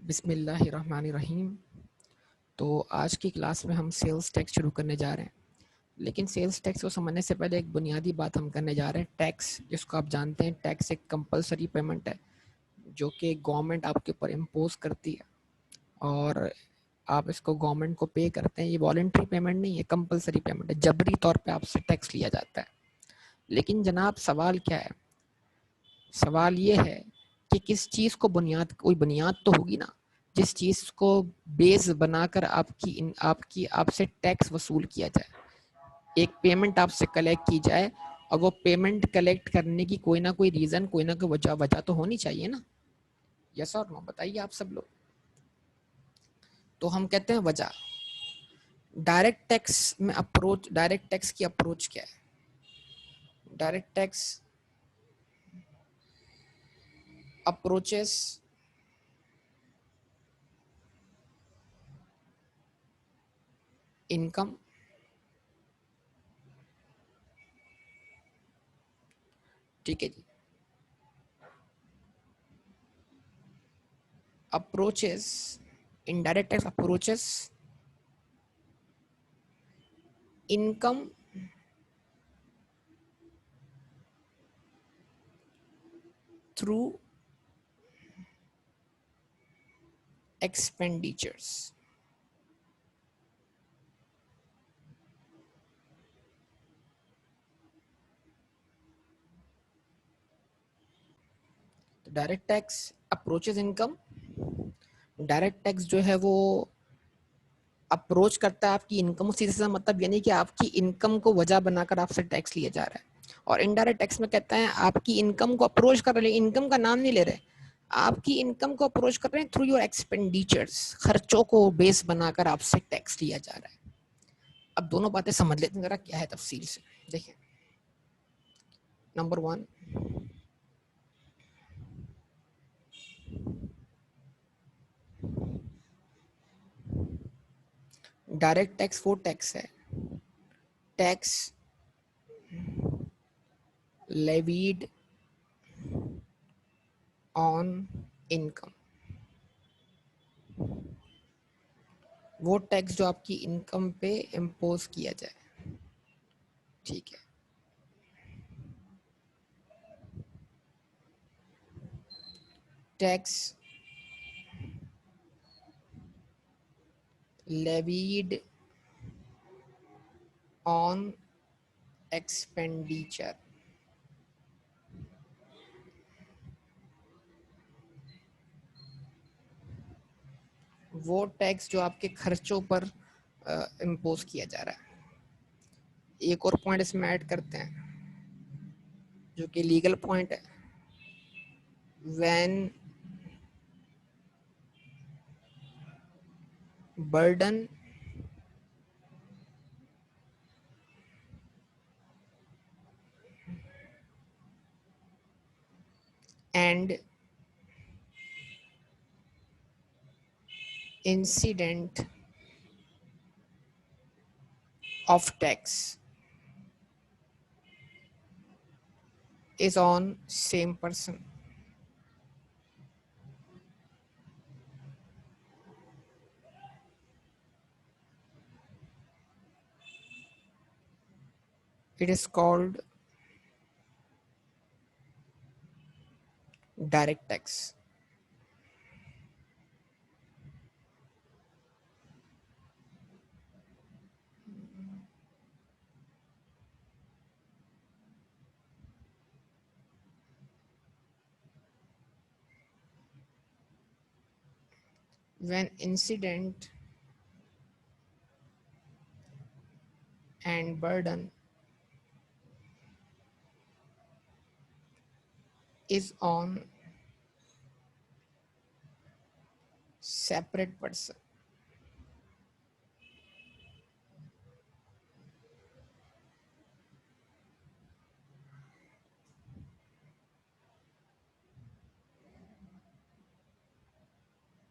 बिस्मिल्लाहिर्रहमानिर्रहीम। तो आज की क्लास में हम सेल्स टैक्स शुरू करने जा रहे हैं, लेकिन सेल्स टैक्स को समझने से पहले एक बुनियादी बात हम करने जा रहे हैं। टैक्स, जिसको आप जानते हैं, टैक्स एक कंपलसरी पेमेंट है जो कि गवर्नमेंट आपके ऊपर इम्पोज करती है और आप इसको गवर्नमेंट को पे करते हैं। ये वॉलंटरी पेमेंट नहीं है, कंपलसरी पेमेंट है। जबरी तौर पे आपसे टैक्स लिया जाता है। लेकिन जनाब, सवाल क्या है? सवाल ये है कि किस चीज़ को बुनियाद, कोई बुनियाद तो होगी ना, जिस चीज़ को बेस बनाकर आपकी आपसे टैक्स वसूल किया जाए। एक पेमेंट आपसे कलेक्ट की जाए और वो पेमेंट कलेक्ट करने की कोई ना कोई रीज़न, कोई ना कोई वजह वजह तो होनी चाहिए ना। यस और नो बताइए आप सब लोग। तो हम कहते हैं वजह। डायरेक्ट टैक्स की अप्रोच क्या है? डायरेक्ट टैक्स अप्रोचेस इनकम, ठीक है जी। Approaches, indirect tax approaches income through expenditures. तो direct tax approaches income. Direct tax जो है वो अप्रोच करता है आपकी इनकम, सीधे सीधा मतलब यानी कि आपकी इनकम को वजह बनाकर आपसे टैक्स लिया जा रहा है। और इनडायरेक्ट टैक्स में कहता है आपकी इनकम को अप्रोच कर रहे हैं, इनकम का नाम नहीं ले रहे, आपकी इनकम को अप्रोच कर रहे हैं थ्रू योर एक्सपेंडिचर्स। खर्चों को बेस बनाकर आपसे टैक्स लिया जा रहा है। अब दोनों बातें समझ लेते हैं जरा क्या है तफसील से। देखिए, नंबर 1, डायरेक्ट टैक्स वो टैक्स है, टैक्स levied on income। वो टैक्स जो आपकी इनकम पे इम्पोज किया जाए, ठीक है। Tax levied on expenditure। वो टैक्स जो आपके खर्चों पर इम्पोज किया जा रहा है। एक और पॉइंट इसमें ऐड करते हैं जो कि लीगल पॉइंट है। When burden and incident of tax is on same person। It is called direct tax। When incident and burden is on separate person,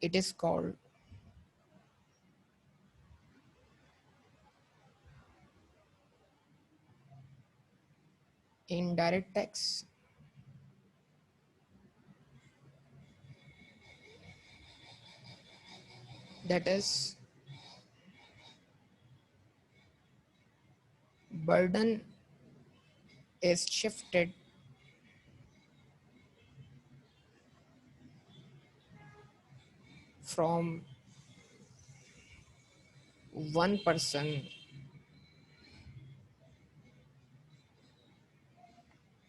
it is called indirect tax। that is burden is shifted from one person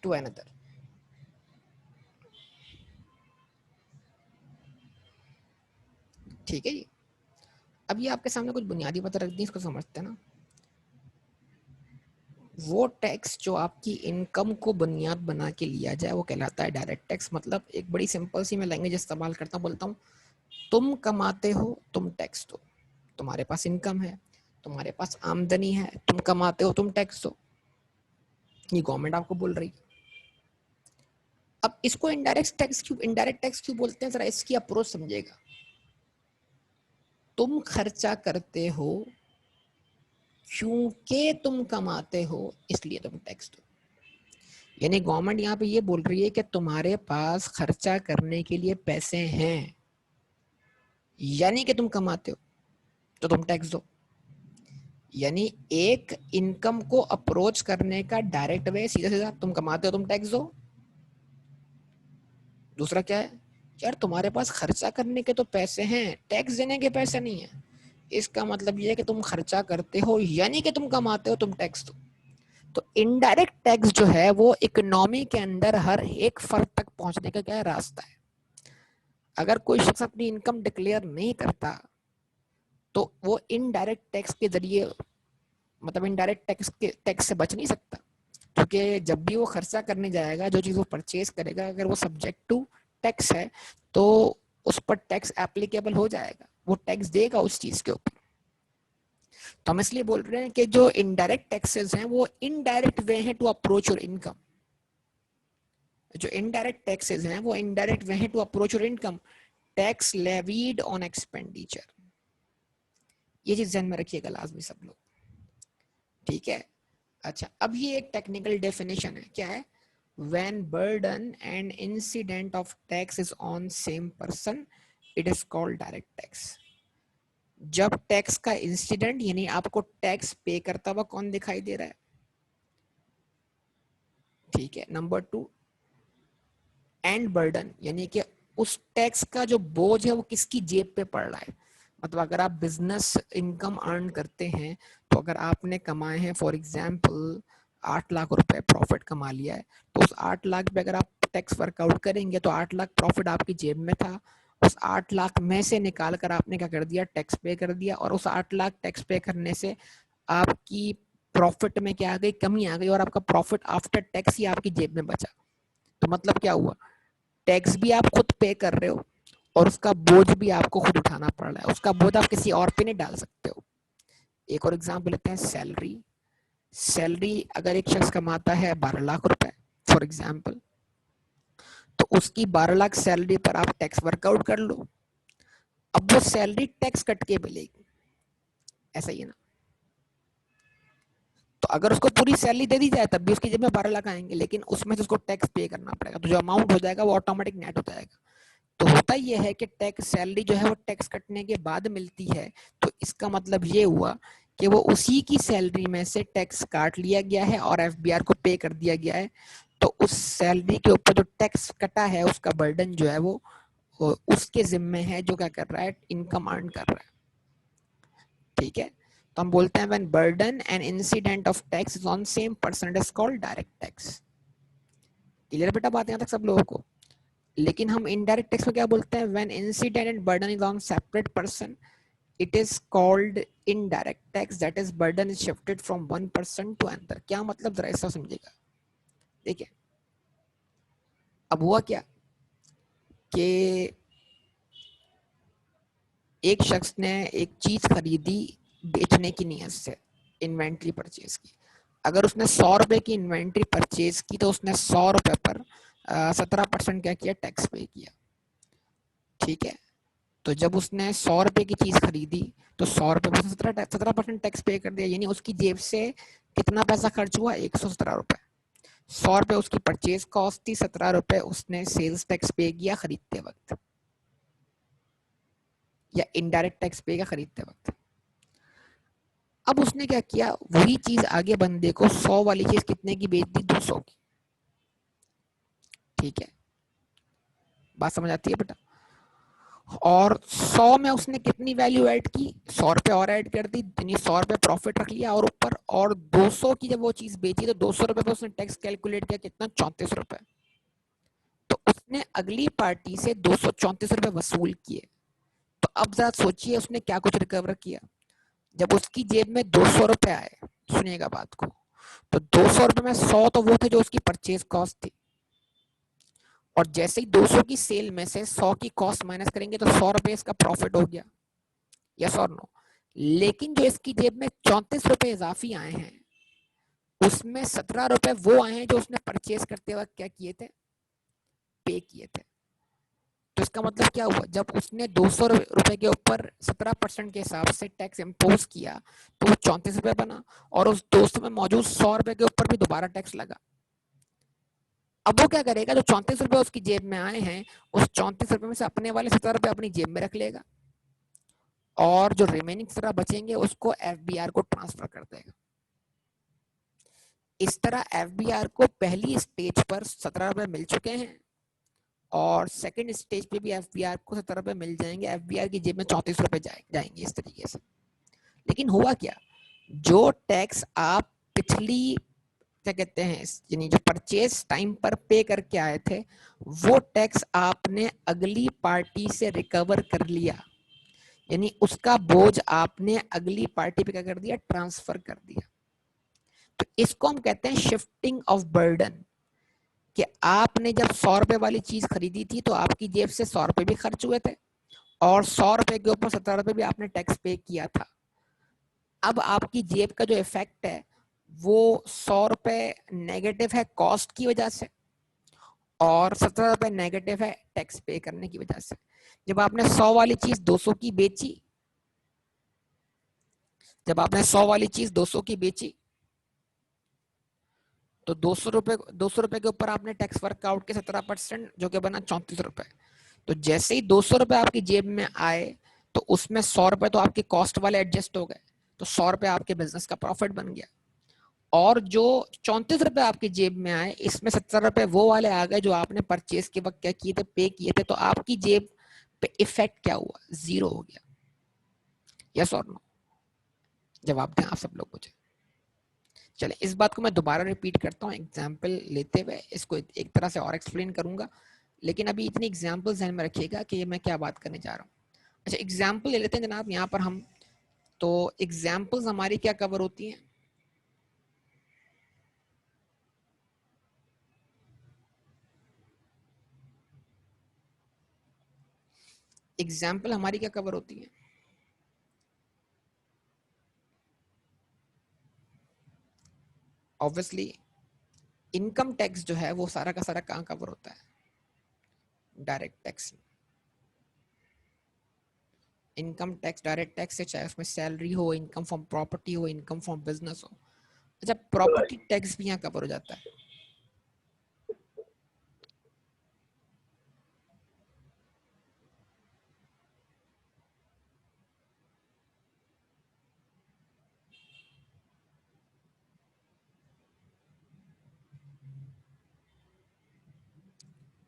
to another. ठीक है जी। अब ये आपके सामने कुछ बुनियादी बातें रख दी, इसको समझते हैं ना। वो टैक्स जो आपकी इनकम को बुनियाद बना के लिया जाए वो कहलाता है डायरेक्ट टैक्स। मतलब एक बड़ी सिंपल सी मैं लैंग्वेज इस्तेमाल करता हूँ, बोलता हूँ तुम कमाते हो तुम टैक्स दो, तुम्हारे पास इनकम है, तुम्हारे पास आमदनी है, तुम कमाते हो तुम टैक्स दो, ये गवर्नमेंट आपको बोल रही है। अब इसको इनडायरेक्ट टैक्स क्यों बोलते हैं, जरा इसकी अप्रोच समझिएगा। तुम खर्चा करते हो क्योंकि तुम कमाते हो, इसलिए तुम टैक्स दो। यानी गवर्नमेंट यहाँ पे ये बोल रही है कि तुम्हारे पास खर्चा करने के लिए पैसे हैं, यानी कि तुम कमाते हो तो तुम टैक्स दो। यानी एक इनकम को अप्रोच करने का डायरेक्ट वे सीधा सीधा तुम कमाते हो तुम टैक्स दो। दूसरा क्या है, यार तुम्हारे पास खर्चा करने के तो पैसे हैं, टैक्स देने के पैसे नहीं है। इसका मतलब ये है कि तुम खर्चा करते हो यानी कि तुम कमाते हो तुम टैक्स दो। तो इनडायरेक्ट टैक्स जो है वो इकोनॉमी के अंदर हर एक फर्द तक पहुंचने का क्या रास्ता है। अगर कोई शख्स अपनी इनकम डिक्लेयर नहीं करता तो वो इनडायरेक्ट टैक्स के जरिए, मतलब इनडायरेक्ट टैक्स से बच नहीं सकता। क्योंकि जब भी वो खर्चा करने जाएगा, जो चीज वो परचेज करेगा, अगर वो सब्जेक्ट टू टैक्स है तो उस पर टैक्स एप्लीकेबल हो जाएगा, वो टैक्स देगा उस चीज के ऊपर। तो हम इसलिए बोल रहे हैं कि जो इनडायरेक्ट टैक्सेस हैं वो इनडायरेक्ट वे हैं टू अप्रोच योर इनकम। जो इनडायरेक्ट टैक्सेस हैं वो इनडायरेक्ट वे हैं to approach your income. Tax levied on expenditure, ये चीज ध्यान में रखिएगा लाजमी सब लोग, ठीक है। अच्छा, अब ये एक टेक्निकल डेफिनेशन है, क्या है, when burden and incident of tax is on same person it is called direct tax। जब टैक्स का इंसिडेंट यानी आपको टैक्स पे करता हुआ कौन दिखाई दे रहा है, ठीक है। नंबर 2, एंड बर्डन यानी कि उस टैक्स का जो बोझ है वो किसकी जेब पे पड़ रहा है। मतलब अगर आप बिजनेस इनकम अर्न करते हैं, तो अगर आपने कमाए हैं फॉर एग्जांपल 8 लाख रुपए प्रॉफिट कमा लिया है, तो उस 8 लाख पे अगर आप टैक्स वर्कआउट करेंगे तो 8 लाख प्रॉफिट आपकी जेब में था, उस 8 लाख में से निकाल कर आपने क्या कर दिया, टैक्स पे कर दिया, और उस 8 लाख टैक्स पे करने से आपकी प्रॉफिट में क्या आ गई, कमी आ गई, और आपका प्रॉफिट आफ्टर टैक्स ही आपकी जेब में बचा। तो मतलब क्या हुआ, टैक्स भी आप खुद पे कर रहे हो और उसका बोझ भी आपको खुद उठाना पड़ रहा है, उसका बोझ आप किसी और पे नहीं डाल सकते हो। एक और एग्जांपल लेते हैं, सैलरी। सैलरी अगर एक शख्स कमाता है 12 लाख रुपए फॉर एग्जांपल, तो उसकी 12 लाख सैलरी पर आप टैक्स वर्कआउट कर लो, अब वो सैलरी टैक्स कट के मिलेगी, ऐसा ही है ना। तो अगर उसको पूरी सैलरी दे दी जाए तब भी उसकी जेब में 12 लाख आएंगे, लेकिन उसमें से उसको टैक्स पे करना पड़ेगा, तो जो अमाउंट हो जाएगा वो ऑटोमेटिक नेट हो जाएगा। तो होता यह है कि टैक्स सैलरी जो है वो टैक्स कटने के बाद मिलती है, तो इसका मतलब ये हुआ कि वो उसी की सैलरी में से टैक्स काट लिया गया है और एफबीआर को पे कर दिया गया है। तो उस सैलरी के ऊपर जो टैक्स कटा है उसका बर्डन जो है वो उसके जिम्मे है, जो क्या कर रहा है, इनकम अर्न कर रहा है, ठीक है। तो हम बोलते हैं when burden and incident of tax is on same person it is called direct tax. Clear बेटा बात यहाँ तक सब लोगों को। लेकिन हम इनडायरेक्ट टैक्स में क्या बोलते हैं, when incident and burden is on separate person it is called indirect tax, that is burden is shifted from one person to another. क्या मतलब, जरा ऐसा समझिएगा। देखिए अब हुआ क्या कि एक शख्स ने एक चीज खरीदी बेचने की नीयत से, इन्वेंट्री परचेज की। अगर उसने 100 रुपए की इन्वेंट्री परचेज की तो उसने 100 रुपए पर 17% क्या किया, टैक्स पे किया, ठीक है। तो जब उसने 100 रुपए की चीज खरीदी तो 100 रुपए पर 17% टैक्स पे कर दिया, यानी उसकी जेब से कितना पैसा खर्च हुआ, 117 रुपए। 100 रुपए उसकी परचेज कॉस्ट थी, 17 रुपए उसने सेल्स टैक्स पे किया खरीदते वक्त। या इनडायरेक्ट टैक्स पेगा खरीदते वक्त। अब उसने क्या किया, वही चीज आगे बंदे को 100 वाली चीज कितने की बेच दी, 200 की। ठीक है, बात समझ आती है बेटा। और 100 में उसने कितनी वैल्यू ऐड की, 100 रुपए और ऐड कर दी, यानी 100 रुपए प्रॉफिट रख लिया और ऊपर, और 200 की जब वो चीज बेची तो 200 रुपए पे उसने टैक्स कैलकुलेट किया कितना, 34 रुपए। तो उसने अगली पार्टी से 234 रुपए वसूल किए। तो अब जरा सोचिए उसने क्या कुछ रिकवर किया। जब उसकी जेब में 200 रुपए आए, सुनिएगा बात को, तो 200 रुपए में 100 तो वो थे जो उसकी परचेज कॉस्ट थी, और जैसे ही 200 की सेल में से 100 की कॉस्ट माइनस करेंगे तो 100 रुपए इसका प्रॉफिट हो गया, यस और नो। लेकिन जो इसकी जेब में 34 रुपए इजाफी आए हैं, उसमें 17 रुपए वो आए हैं जो उसने परचेज करते वक्त क्या किए थे, पे किए थे। तो इसका मतलब क्या हुआ, जब उसने 200 रुपए के ऊपर 17% के हिसाब से टैक्स इम्पोज किया तो वो 34 रुपए बना, और उस 200 में मौजूद 100 रुपए के ऊपर भी दोबारा टैक्स लगा। अब वो क्या करेगा, जो 34 रुपए उसकी जेब में आए हैं, उस 34 रुपए में से अपने वाले 17 रुपए अपनी जेब में रख लेगा, और जो रिमेनिंग 17 बचेंगे उसको एफबीआर को ट्रांसफर कर देगा। इस तरह एफबीआर को पहली स्टेज पर 17 रुपए मिल चुके हैं, और सेकंड स्टेज पे भी एफबीआर को 17 रुपए मिल जाएंगे, एफबीआर की जेब में 34 रुपए जाएंगे इस तरीके से। लेकिन हुआ क्या, जो टैक्स आप पिछली क्या कहते हैं, यानी जो परचेज टाइम पर पे करके आए थे, वो टैक्स आपने अगली पार्टी से रिकवर कर लिया, यानी उसका बोझ आपने अगली पार्टी पे क्या कर दिया, ट्रांसफर कर दिया। तो इसको हम कहते हैं शिफ्टिंग ऑफ बर्डन, कि आपने जब 100 रुपए वाली चीज खरीदी थी तो आपकी जेब से 100 रुपए भी खर्च हुए थे, और 100 रुपए के ऊपर 17 रुपए भी आपने टैक्स पे किया था। अब आपकी जेब का जो इफेक्ट है वो 100 रुपए नेगेटिव है कॉस्ट की वजह से, और 17 रुपए नेगेटिव है टैक्स पे करने की वजह से। जब आपने 100 वाली चीज 200 की बेची, जब आपने 100 वाली चीज 200 की बेची, तो 200 रुपए के ऊपर आपने टैक्स वर्कआउट के 17%, जो कि बना 34 रुपए। तो जैसे ही 200 रुपए आपकी जेब में आए, तो उसमें 100 रुपए तो आपके कॉस्ट वाले एडजस्ट हो गए, तो 100 रुपए आपके बिजनेस का प्रॉफिट बन गया। और जो 34 रुपए आपकी जेब में आए, इसमें 70 रुपए वो वाले आ गए जो आपने परचेज के वक्त क्या किए थे, पे किए थे। तो आपकी जेब पे इफेक्ट क्या हुआ, जीरो हो गया, यस और नो। जवाब दें आप सब लोग मुझे। चले, इस बात को मैं दोबारा रिपीट करता हूँ एग्जाम्पल लेते हुए, इसको एक तरह से और एक्सप्लेन करूंगा, लेकिन अभी इतनी एग्जाम्पल ध्यान में रखिएगा कि मैं क्या बात करने जा रहा हूँ। अच्छा, एग्जाम्पल ले लेते हैं जनाब यहाँ पर हम। तो एग्जाम्पल्स हमारी क्या कवर होती हैं, एग्जाम्पल हमारी क्या कवर होती है, ऑब्वियसली इनकम टैक्स जो है वो सारा का सारा कहाँ कवर होता है, direct tax. Income tax direct tax से, चाहे उसमें सैलरी हो, इनकम फ्रॉम प्रॉपर्टी हो, इनकम फ्रॉम बिजनेस हो। अच्छा, प्रॉपर्टी टैक्स भी यहाँ कवर हो जाता है।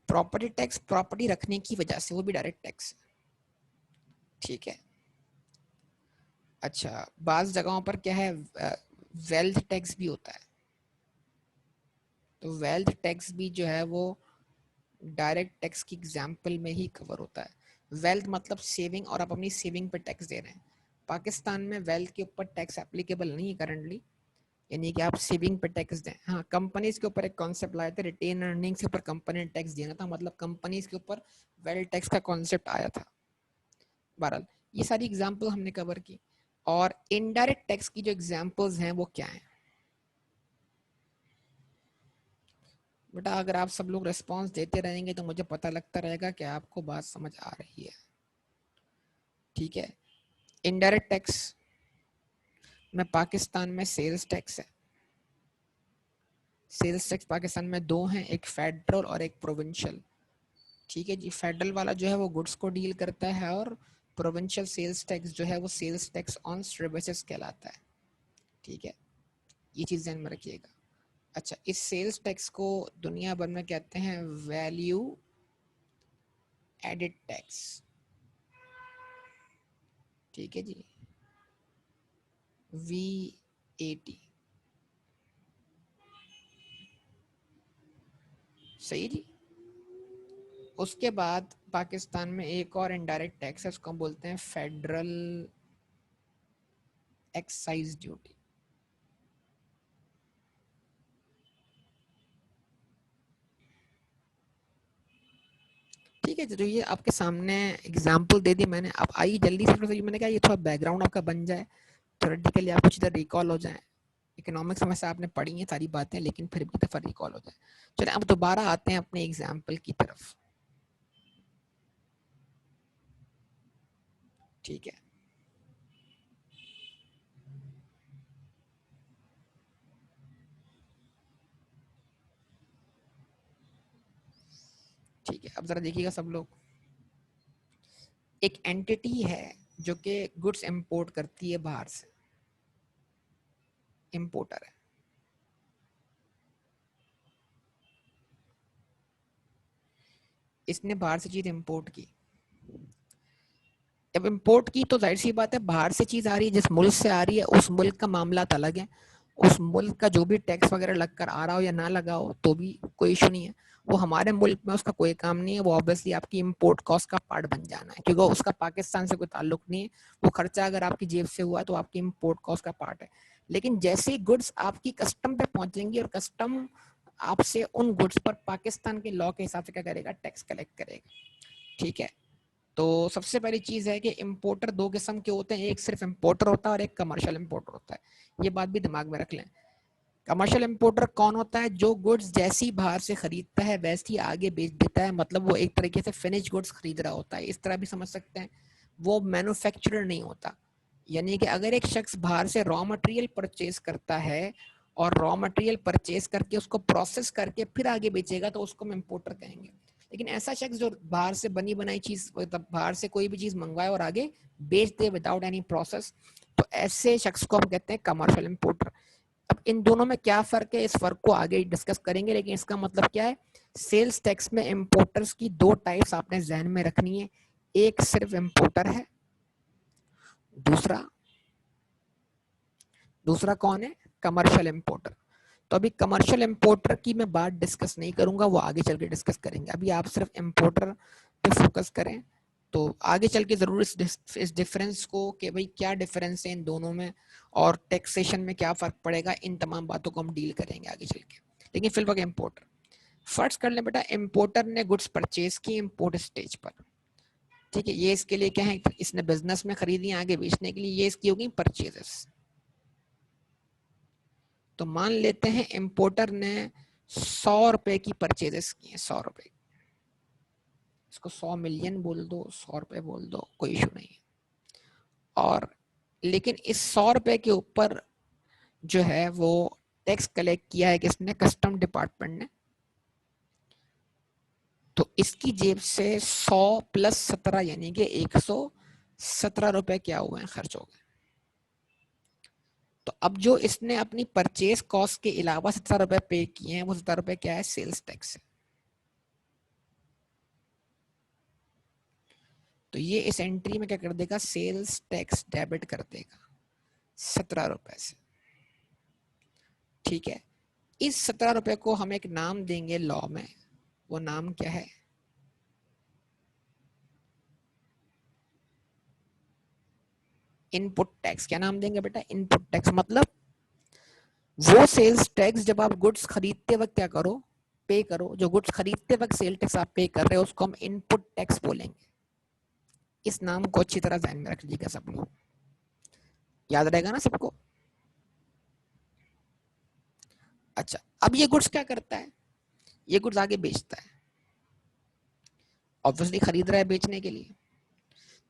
प्रॉपर्टी टैक्स प्रॉपर्टी रखने की वजह से, वो भी डायरेक्ट टैक्स, ठीक है। अच्छा, बाज जगहों पर क्या है, वेल्थ टैक्स भी होता है। तो वेल्थ टैक्स भी जो है वो डायरेक्ट टैक्स की एग्जाम्पल में ही कवर होता है। वेल्थ मतलब सेविंग, और आप अपनी सेविंग पर टैक्स दे रहे हैं। पाकिस्तान में वेल्थ के ऊपर टैक्स एप्लीकेबल नहीं है करंटली, यानी कि आप सेविंग पे टैक्स दें। हाँ, कंपनीज के ऊपर एक कॉन्सेप्ट लाए थे, रिटेन अर्निंग्स के ऊपर कंपनी ने टैक्स देना था, मतलब कंपनीज के ऊपर वेल्थ टैक्स का कॉन्सेप्ट आया था। बहरहाल ये सारी एग्जाम्पल हमने कवर की। और इनडायरेक्ट टैक्स की जो एग्जाम्पल्स हैं वो क्या हैं बेटा, अगर आप सब लोग रिस्पॉन्स देते रहेंगे तो मुझे पता लगता रहेगा कि आपको बात समझ आ रही है, ठीक है। इनडायरेक्ट टैक्स में पाकिस्तान में सेल्स टैक्स है। सेल्स टैक्स पाकिस्तान में दो हैं, एक फेडरल और एक प्रोविंशियल, ठीक है जी। फेडरल वाला जो है वो गुड्स को डील करता है, और प्रोविंशियल सेल्स टैक्स जो है वो सेल्स टैक्स ऑन सर्विसेज कहलाता है, ठीक है, ये चीज़ ध्यान में रखिएगा। अच्छा, इस सेल्स टैक्स को दुनिया भर में कहते हैं वैल्यू एडिड टैक्स, ठीक है जी, VAT, सही जी। उसके बाद पाकिस्तान में एक और इनडायरेक्ट टैक्स है, उसको हम बोलते हैं फेडरल एक्साइज ड्यूटी। ठीक है, जो ये आपके सामने एग्जाम्पल दे दी मैंने, अब आइए जल्दी से, मैंने कहा ये थोड़ा बैकग्राउंड आपका बन जाए, थ्योरेटिकली आपको चीज़ें रिकॉल हो जाए। इकोनॉमिक्स में से आपने पढ़ी हैं सारी बातें, लेकिन फिर भी दफ़ा रिकॉल हो जाए। चलिए अब दोबारा आते हैं अपने एग्जाम्पल की तरफ, ठीक है। ठीक है, अब जरा देखिएगा सब लोग, एक एंटिटी है जो कि गुड्स इंपोर्ट करती है बाहर से, इंपोर्टर है, इसने बाहर से चीज इंपोर्ट की। जब इंपोर्ट की तो जाहिर सी बात है बाहर से चीज आ रही है, जिस मुल्क से आ रही है उस मुल्क का मामला अलग है, उस मुल्क का जो भी टैक्स वगैरह लग कर आ रहा हो या ना लगा हो तो भी कोई इशू नहीं है, वो हमारे मुल्क में उसका कोई काम नहीं है, वो ऑब्वियसली आपकी इंपोर्ट कॉस्ट का पार्ट बन जाना है, क्योंकि उसका पाकिस्तान से कोई ताल्लुक नहीं है, वो खर्चा अगर आपकी जेब से हुआ तो आपकी इंपोर्ट कॉस्ट का पार्ट है। लेकिन जैसे ही गुड्स आपकी कस्टम पे पहुंचेंगी और कस्टम आपसे उन गुड्स पर पाकिस्तान के लॉ के हिसाब से क्या करेगा, टैक्स कलेक्ट करेगा, ठीक है। तो सबसे पहली चीज है कि इंपोर्टर दो किस्म के होते हैं, एक सिर्फ इंपोर्टर होता है और एक कमर्शियल इंपोर्टर होता है, ये बात भी दिमाग में रख लें। कमर्शियल इंपोर्टर कौन होता है, जो गुड्स जैसी बाहर से खरीदता है वैसी आगे बेच देता है, मतलब वो एक तरीके से फिनिश गुड्स खरीद रहा होता है, इस तरह भी समझ सकते हैं, वो मैन्युफैक्चरर नहीं होता। यानी कि अगर एक शख्स बाहर से रॉ मटेरियल परचेज करता है और रॉ मटेरियल परचेज करके उसको प्रोसेस करके फिर आगे बेचेगा तो उसको हम इंपोर्टर कहेंगे। लेकिन ऐसा शख्स जो बाहर से बनी बनाई चीज, मतलब बाहर से कोई भी चीज मंगवाए और आगे बेच दे विदाउट एनी प्रोसेस, तो ऐसे शख्स को हम कहते हैं कमर्शियल इंपोर्टर। अब इन दोनों में क्या फर्क है, इस फर्क को आगे डिस्कस करेंगे, लेकिन इसका मतलब क्या है, सेल्स टैक्स में इंपोर्टर्स की दो टाइप्स आपने जहन में रखनी है, एक सिर्फ इंपोर्टर है, दूसरा दूसरा कौन है, कमर्शियल इंपोर्टर। तो अभी कमर्शियल इंपोर्टर की मैं बात डिस्कस नहीं करूंगा, वो आगे चल के डिस्कस करेंगे, अभी आप सिर्फ इंपोर्टर पे फोकस करें। तो आगे चल के जरूर इस डिफरेंस को, कि भाई क्या डिफरेंस है इन दोनों में और टैक्सेशन में क्या फर्क पड़ेगा, इन तमाम बातों को हम डील करेंगे आगे चल के। लेकिन फिल वक्त इंपोर्टर फर्स्ट कर लें बेटा, इंपोर्टर ने गुड्स परचेज की इंपोर्ट स्टेज पर, ठीक है, ये इसके लिए क्या है, इसने बिजनेस में खरीदी आगे बेचने के लिए, ये इसकी होगी परचेजेस। तो मान लेते हैं इंपोर्टर ने 100 रुपए की परचेजेस की है, 100 रुपए, इसको 100 मिलियन बोल दो, 100 रुपए बोल दो, कोई इशू नहीं है। और लेकिन इस 100 रुपए के ऊपर जो है वो टैक्स कलेक्ट किया है किसने, कस्टम डिपार्टमेंट ने। तो इसकी जेब से 100 प्लस 17 यानी कि 117 रुपए क्या हुए हैं, खर्च हो गए। तो अब जो इसने अपनी परचेज कॉस्ट के अलावा 17 रुपए पे किए हैं, वो 17 रुपए क्या है, सेल्स टैक्स है। तो ये इस एंट्री में क्या कर देगा, सेल्स टैक्स डेबिट कर देगा 17 रुपए से, ठीक है। इस 17 रुपए को हम एक नाम देंगे लॉ में, वो नाम क्या है, इनपुट टैक्स। क्या नाम देंगे बेटा, इनपुट टैक्स। मतलब वो सेल्स टैक्स जब आप गुड्स खरीदते वक्त क्या करो, पे करो, जो गुड्स खरीदते वक्त सेल टैक्स आप पे कर रहे हो उसको हम इनपुट टैक्स बोलेंगे। इस नाम को अच्छी तरह ध्यान में रख लीजिएगा सब लोग, याद रहेगा ना सबको। अच्छा, अब ये गुड्स क्या करता है, ये गुड्स आगे बेचता है, ऑब्वियसली खरीद रहा है बेचने के लिए।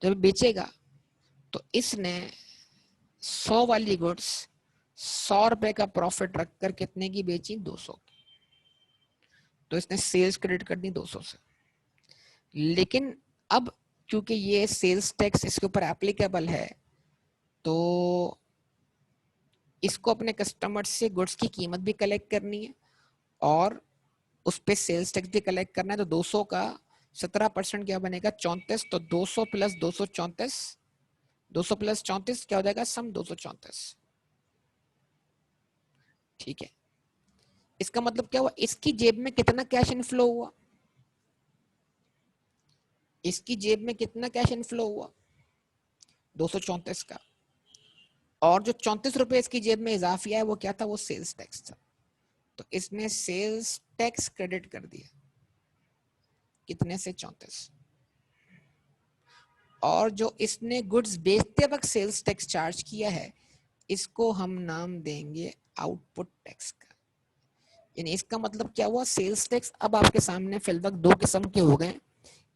जब बेचेगा तो इसने 100 वाली गुड्स 100 रुपए का प्रॉफिट रखकर कितने की बेची, 200 की। तो इसने सेल्स क्रेडिट कर दी 200 से। लेकिन अब क्योंकि ये सेल्स टैक्स इसके ऊपर एप्लीकेबल है, तो इसको अपने कस्टमर से गुड्स की कीमत भी कलेक्ट करनी है और उस पे सेल्स टैक्स भी कलेक्ट करना है। तो 200 का 17% क्या बनेगा? 34। तो 200 प्लस 234, 200 प्लस 34 क्या हो जाएगा? सम 234। ठीक है, इसका मतलब क्या हुआ? इसकी जेब में कितना कैश इनफ्लो हुआ? इसकी जेब में कितना कैश इनफ्लो हुआ? 234 का। और जो 34 रुपए इसकी जेब में इजाफी आया वो क्या था? वो सेल्स टैक्स था। तो इसने सेल्स टैक्स क्रेडिट कर दिया, कितने से? 34। और जो इसने गुड्स बेचते वक्त सेल्स टैक्स चार्ज किया है, इसको हम नाम देंगे आउटपुट टैक्स का। यानी इसका मतलब क्या हुआ? सेल्स टैक्स अब आपके सामने फिल वक्त दो किस्म के हो गए।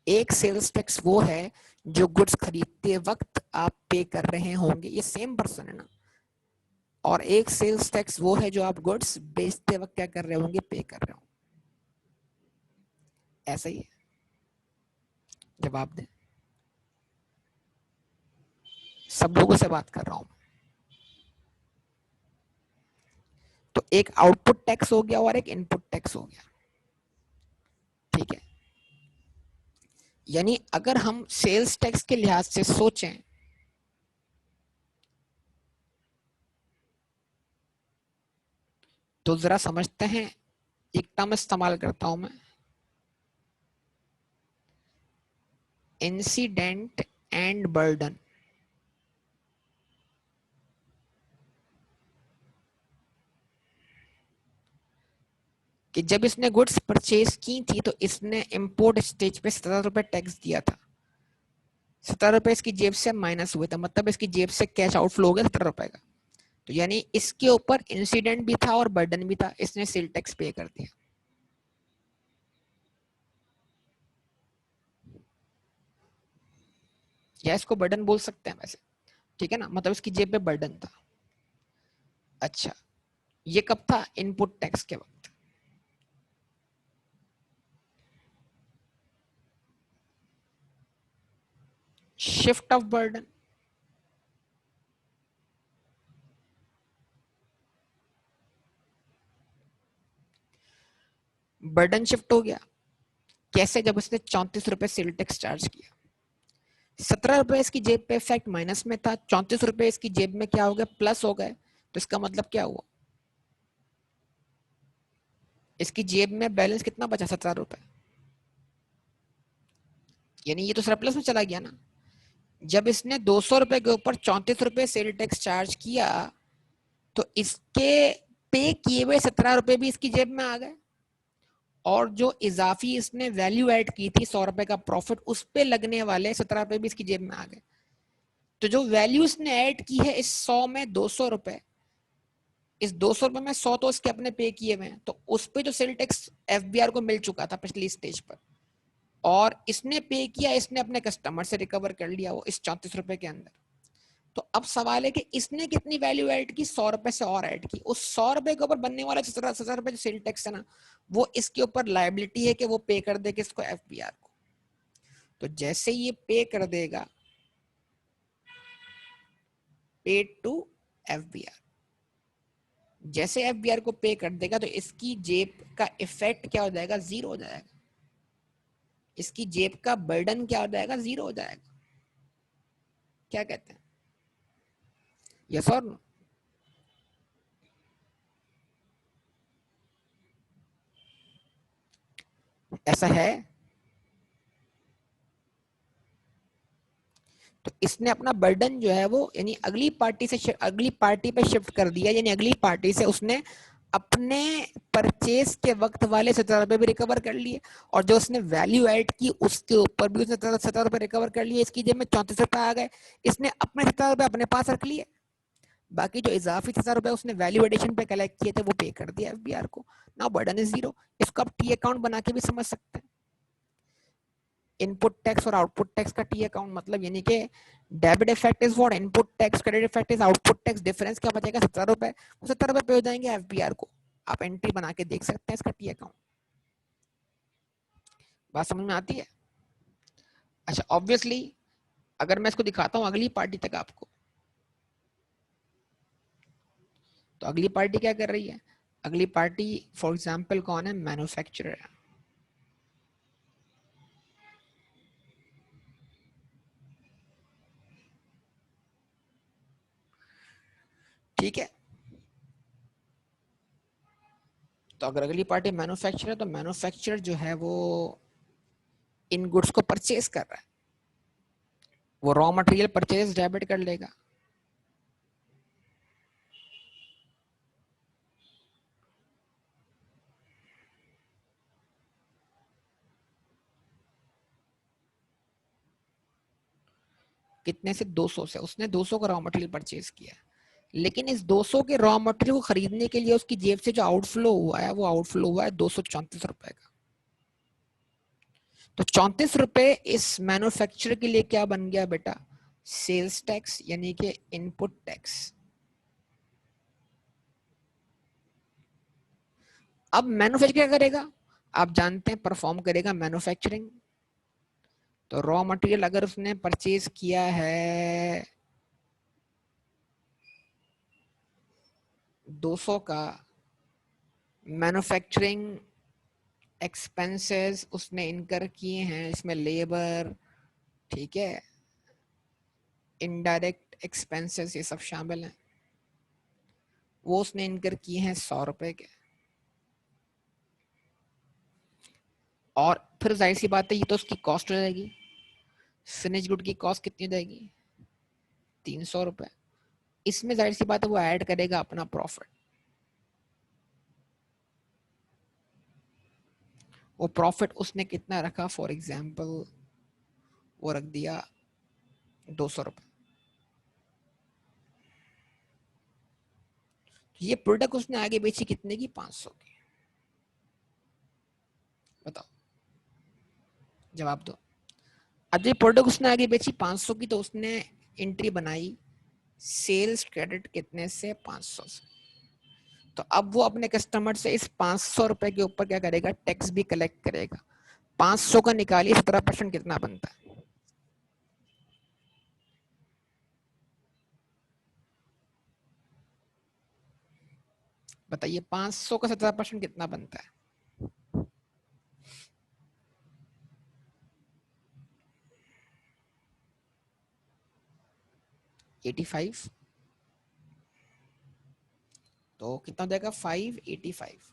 एक सेल्स टैक्स वो है जो गुड्स खरीदते वक्त आप पे कर रहे होंगे, ये सेम पर्सन है ना। और एक सेल्स टैक्स वो है जो आप गुड्स बेचते वक्त क्या कर रहे होंगे? पे कर रहे हो। ऐसा ही है, जवाब दें। सब लोगों से बात कर रहा हूं। तो एक आउटपुट टैक्स हो गया और एक इनपुट टैक्स हो गया। ठीक है, यानी अगर हम सेल्स टैक्स के लिहाज से सोचें तो जरा समझते हैं। एक टर्म इस्तेमाल करता हूं मैं, इंसिडेंट एंड बर्डन। कि जब इसने गुड्स परचेज की थी तो इसने इंपोर्ट स्टेज पे 17 रुपए टैक्स दिया था। 17 रुपए इसकी जेब से माइनस हुए थे, मतलब इसकी जेब से कैश आउटफ्लो हो गया 17 रुपए का। तो यानी इसके ऊपर इंसिडेंट भी था और बर्डन भी था, इसने सेल टैक्स पे कर दिया। या इसको बर्डन बोल सकते हैं वैसे, ठीक है ना, मतलब इसकी जेब पे बर्डन था। अच्छा, ये कब था? इनपुट टैक्स के वक्त। Shift of burden, burden shift हो गया कैसे? जब उसने 34 रुपए सेल टैक्स चार्ज किया, 17 रुपए इसकी जेब पे इफेक्ट माइनस में था, 34 रुपए इसकी जेब में क्या हो गया? प्लस हो गए। तो इसका मतलब क्या हुआ? इसकी जेब में बैलेंस कितना बचा? 17 रुपए। यानी ये तो सरप्लस में चला गया ना। जब इसने 200 रुपए के ऊपर 34 रुपए सेल टैक्स चार्ज किया तो इसके पे किए हुए 17 रुपए भी इसकी जेब में आ गए, और जो इजाफी इसने वैल्यू ऐड की थी 100 रुपए का प्रॉफिट, उस पे लगने वाले 17 रुपए भी इसकी जेब में आ गए। तो जो वैल्यू इसने ऐड की है इस 100 में 200 रुपए, इस 200 रुपए में 100 तो इसके अपने पे किए हुए हैं, तो उस पे जो सेल टैक्स एफबीआर को मिल चुका था पिछली स्टेज पर, और इसने पे किया, इसने अपने कस्टमर से रिकवर कर लिया वो इस 34 रुपए के अंदर। तो अब सवाल है कि इसने कितनी वैल्यू ऐड की? 100 रुपए से और ऐड की। उस 100 रुपए के ऊपर बनने वाला 17 रुपए जो सेल टैक्स है ना, वो इसके ऊपर लायबिलिटी है कि वो पे कर दे किसको? एफबीआर को। तो जैसे ये पे कर देगा, पेड टू एफबीआर, जैसे एफबीआर को पे कर देगा तो इसकी जेब का इफेक्ट क्या हो जाएगा? जीरो हो जाएगा। इसकी जेब का बर्डन क्या हो जाएगा? जीरो हो जाएगा। क्या कहते हैं? यस और नो? ऐसा है। तो इसने अपना बर्डन जो है वो यानी अगली पार्टी पे शिफ्ट कर दिया, यानी अगली पार्टी से उसने अपने परचेज के वक्त वाले 17 रुपए भी रिकवर कर लिए, और जो उसने वैल्यू ऐड की उसके ऊपर भी उसने 17 रुपए रिकवर कर लिए। इसकी जेब में 34 रुपए आ गए, इसने अपने 17 रुपए अपने पास रख लिए, बाकी जो इजाफी 17 रुपए उसने वैल्यू एडिशन पे कलेक्ट किए थे वो पे कर दिया एफबीआर को। Now burden is zero. इसको आप टी अकाउंट बना के भी समझ सकते हैं। इनपुट टैक्स और आउटपुट टैक्स का टी अकाउंट मतलब यानी कि debit effect is what? Input tax, credit effect is output tax. Difference क्या बचेगा? 17 रुपए। वो 17 रुपए पे हो जाएंगे एफबीआर को। आप एंट्री बना के देख सकते हैं इसका टी अकाउंट। बात समझ में आती है? अच्छा, ऑब्वियसली अगर मैं इसको दिखाता हूँ अगली पार्टी तक आपको, तो अगली पार्टी क्या कर रही है? अगली पार्टी फॉर एग्जांपल कौन है? मैन्युफैक्चरर है। ठीक है, तो अगर अगली पार्टी मैन्युफैक्चरर है तो मैन्युफैक्चरर जो है वो इन गुड्स को परचेज कर रहा है, वो रॉ मटेरियल परचेज डेबिट कर लेगा। कितने से? 200 से। उसने 200 का रॉ मटेरियल परचेज किया, लेकिन इस 200 के रॉ मटेरियल को खरीदने के लिए उसकी जेब से जो आउटफ्लो हुआ है वो आउटफ्लो हुआ है 234 रुपए का। तो 34 रुपए इस मैन्युफैक्चरर के लिए क्या बन गया बेटा? सेल्स टैक्स, यानी कि इनपुट टैक्स। अब मैन्युफैक्चर क्या करेगा? आप जानते हैं परफॉर्म करेगा मैन्युफैक्चरिंग। तो रॉ मटेरियल अगर उसने परचेज किया है 200 का, मैन्युफैक्चरिंग एक्सपेंसेस उसने इनकर किए हैं, इसमें लेबर, ठीक है, इनडायरेक्ट एक्सपेंसेस ये सब शामिल हैं, वो उसने इनकर किए हैं 100 रुपए के। और फिर जाहिर सी बात है ये तो उसकी कॉस्ट हो जाएगी। फिनिश गुड की कॉस्ट कितनी हो जाएगी? 300 रुपए। इसमें जाहिर सी बात है वो ऐड करेगा अपना प्रॉफिट। वो प्रॉफिट उसने कितना रखा? फॉर एग्जाम्पल वो रख दिया 200 रुपए। ये प्रोडक्ट उसने आगे बेची कितने की? 500 की। बताओ, जवाब दो। अब ये प्रोडक्ट उसने आगे बेची 500 की, तो उसने एंट्री बनाई सेल्स क्रेडिट कितने से? 500 से। तो अब वो अपने कस्टमर से इस 500 रुपए के ऊपर क्या करेगा? टैक्स भी कलेक्ट करेगा। 500 का निकालिए 17% कितना बनता है? बताइए 500 का 17% कितना बनता है? 85। तो कितना हो जाएगा? 585।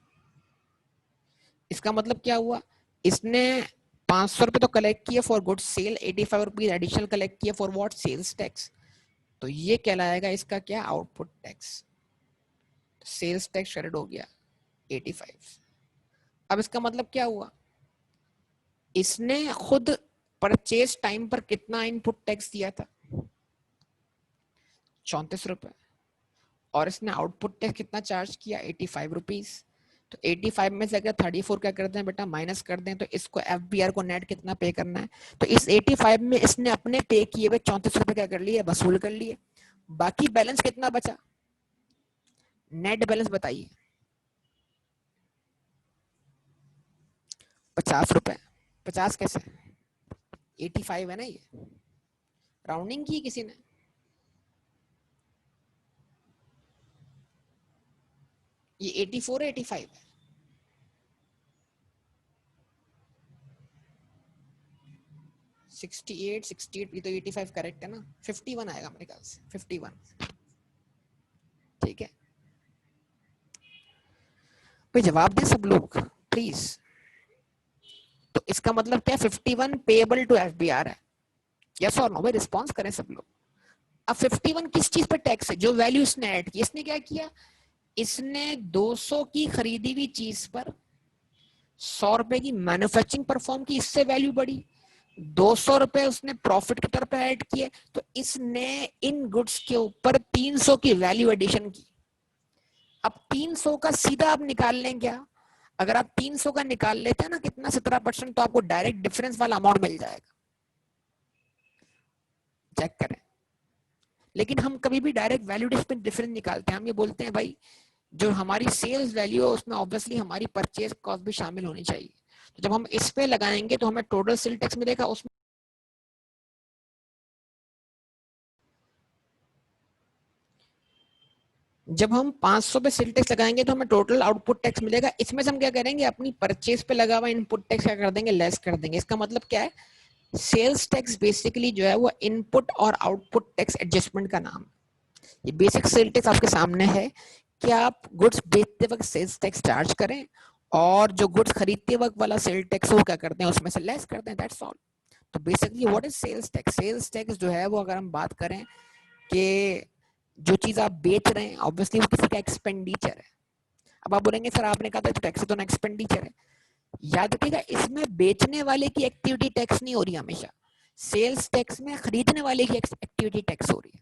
इसका मतलब क्या हुआ? इसने 500 रुपए तो कलेक्ट किए for good sale, 85 rupees additional collect किए फॉर व्हाट? Sales tax. तो ये कहलाएगा इसका क्या? Output tax. Sales tax credit हो गया 85। अब इसका मतलब क्या हुआ? इसने खुद परचेज टाइम पर कितना इनपुट टैक्स दिया था? 34 रुपए। और इसने आउटपुट टैक्स कितना चार्ज किया? 85 रुपीज। तो 85 में से अगर 34 क्या करते हैं बेटा? माइनस कर दें, तो इसको एफबीआर को नेट कितना पे करना है? तो इस 85 में इसने अपने पे किए हुए 34 रुपए क्या कर लिए? वसूल कर लिए। बाकी बैलेंस कितना बचा? नेट बैलेंस बताइए। 50 रुपए। 50 कैसे? 85 है ना, ये राउंडिंग की किसी ने? ये 84 है 85 है? 68 68 भी तो 85 करेक्ट है ना? 51 आएगा मेरे ख्याल से, 51। ठीक है भाई, जवाब दें सब लोग प्लीज। तो इसका मतलब क्या? 51 पेएबल टू एफबीआर है। यस और नो भाई, रिस्पॉन्स करें सब लोग। अब 51 किस चीज पर टैक्स है? जो वैल्यू इसने ऐड की। इसने क्या किया? इसने 200 की खरीदी हुई चीज पर 100 रुपए की मैन्युफैक्चरिंग परफॉर्म की, इससे वैल्यू बढ़ी। 200 रुपए उसने प्रॉफिट की तरफ पे ऐड किए, तो इसने इन गुड्स के ऊपर 300 की वैल्यू एडिशन की। अब 300 का सीधा आप निकाल लें क्या? अगर आप 300 का निकाल लेते हैं ना कितना? 17%, तो आपको डायरेक्ट डिफरेंस वाला अमाउंट मिल जाएगा। चेक करें। लेकिन हम कभी भी डायरेक्ट वैल्यू डिफरेंस निकालते हैं, हम ये बोलते हैं भाई जो हमारी सेल्स वैल्यू है उसमें ऑब्वियसली हमारी परचेज कॉस्ट भी शामिल होनी चाहिए। तो जब हम इस पे लगाएंगे तो हमें टोटल सेल टैक्स मिलेगा, उसमें जब हम 500 पे सेल टैक्स लगाएंगे तो हमें टोटल आउटपुट टैक्स मिलेगा। इसमें से हम क्या करेंगे, अपनी परचेज पे लगा हुआ इनपुट टैक्स क्या कर देंगे, लेस कर देंगे। इसका मतलब क्या है, सेल्स टैक्स बेसिकली जो है वो इनपुट और आउटपुट टैक्स एडजस्टमेंट का नाम। ये बेसिक सेल टैक्स आपके सामने है कि आप गुड्स बेचते वक्त सेल्स टैक्स चार्ज करें और जो गुड्स खरीदते वक्त वाला सेल टैक्स वो क्या करते हैं, उसमें से लेस करते हैं, दैट्स ऑल। तो basically what is sales tax? Sales tax जो है वो अगर हम बात करें कि जो चीज आप बेच रहे हैं ऑब्वियसली वो किसी का एक्सपेंडिचर है। अब आप बोलेंगे सर आपने कहा था तो टैक्स तो ना एक्सपेंडिचर है। याद रखिएगा इसमें बेचने वाले की एक्टिविटी टैक्स नहीं हो रही हमेशा। सेल्स टैक्स में खरीदने वाले की एक्टिविटी टैक्स हो रही है।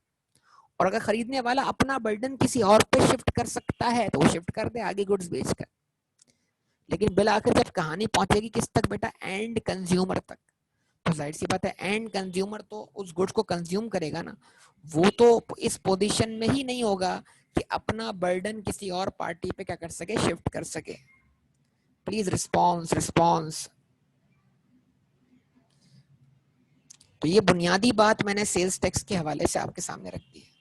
और अगर खरीदने वाला अपना बर्डन किसी और पे शिफ्ट कर सकता है तो वो शिफ्ट कर दे आगे गुड्स बेचकर। लेकिन बिल आखिर जब कहानी पहुंचेगी किस तक बेटा, एंड कंज्यूमर तक, तो जाहिर सी बात है एंड कंज्यूमर तो उस गुड्स को कंज्यूम करेगा ना। वो तो इस पोजीशन में ही नहीं होगा कि अपना बर्डन किसी और पार्टी पे क्या कर सके, शिफ्ट कर सके। Please response response. तो ये बुनियादी बात मैंने सेल्स टैक्स के हवाले से आपके सामने रख दी है।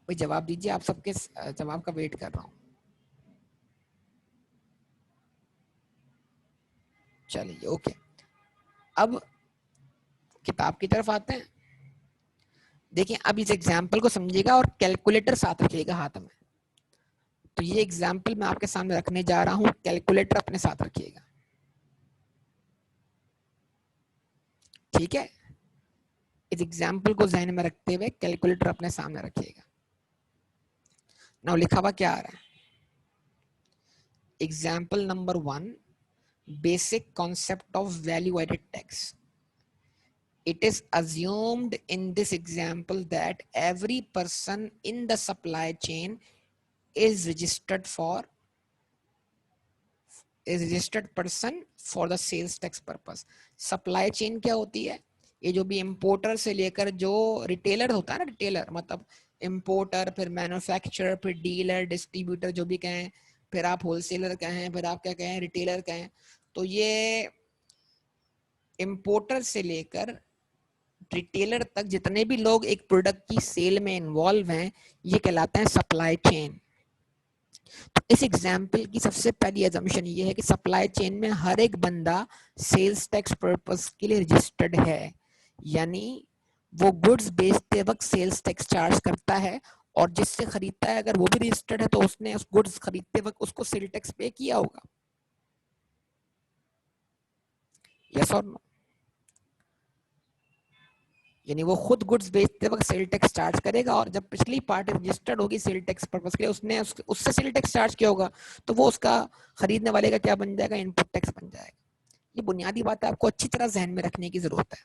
भाई जवाब दीजिए, आप सबके जवाब का वेट कर रहा हूँ। चलिए ओके, अब किताब की तरफ आते हैं। देखिए अब इस एग्जाम्पल को समझिएगा और कैलकुलेटर साथ रखिएगा हाथ में। तो ये एग्जाम्पल मैं आपके सामने रखने जा रहा हूँ, कैलकुलेटर अपने साथ रखिएगा, ठीक है। इस एग्जाम्पल को ध्यान में रखते हुए कैलकुलेटर अपने सामने रखिएगा। नाउ लिखा हुआ क्या आ रहा है, example number 1, basic concept of value added tax. It is assumed in this example that every person in the supply chain is registered person for the sales tax purpose. Supply chain क्या होती है, ये जो भी importer से लेकर जो retailer होता है ना, रिटेलर मतलब इंपोर्टर, फिर मैन्युफैक्चरर, फिर डीलर, डिस्ट्रीब्यूटर जो भी कहें, फिर आप होलसेलर कहें, फिर आप क्या कहें, रिटेलर कहें। तो ये इंपोर्टर से लेकर रिटेलर तक जितने भी लोग एक प्रोडक्ट की सेल में इन्वॉल्व हैं ये कहलाते हैं सप्लाई चेन। तो इस एग्जाम्पल की सबसे पहली एजम्पशन ये है कि सप्लाई चेन में हर एक बंदा सेल्स टैक्स पर्पस के लिए रजिस्टर्ड है, यानी वो गुड्स बेचते वक्त सेल्स टैक्स चार्ज करता है और जिससे खरीदता है अगर वो भी रजिस्टर्ड है तो उसने उस गुड्स खरीदते वक्त उसको सेल टैक्स पे किया होगा। यस और नो? यानी वो खुद गुड्स बेचते वक्त सेल टैक्स चार्ज करेगा और जब पिछली पार्टी रजिस्टर्ड होगी सेल टैक्स पर्पस के लिए, उसने उससे सेल टैक्स चार्ज किया होगा तो वो उसका खरीदने वाले का क्या बन जाएगा, इनपुट टैक्स बन जाएगा। ये बुनियादी बात है, आपको अच्छी तरह जहन में रखने की जरूरत है।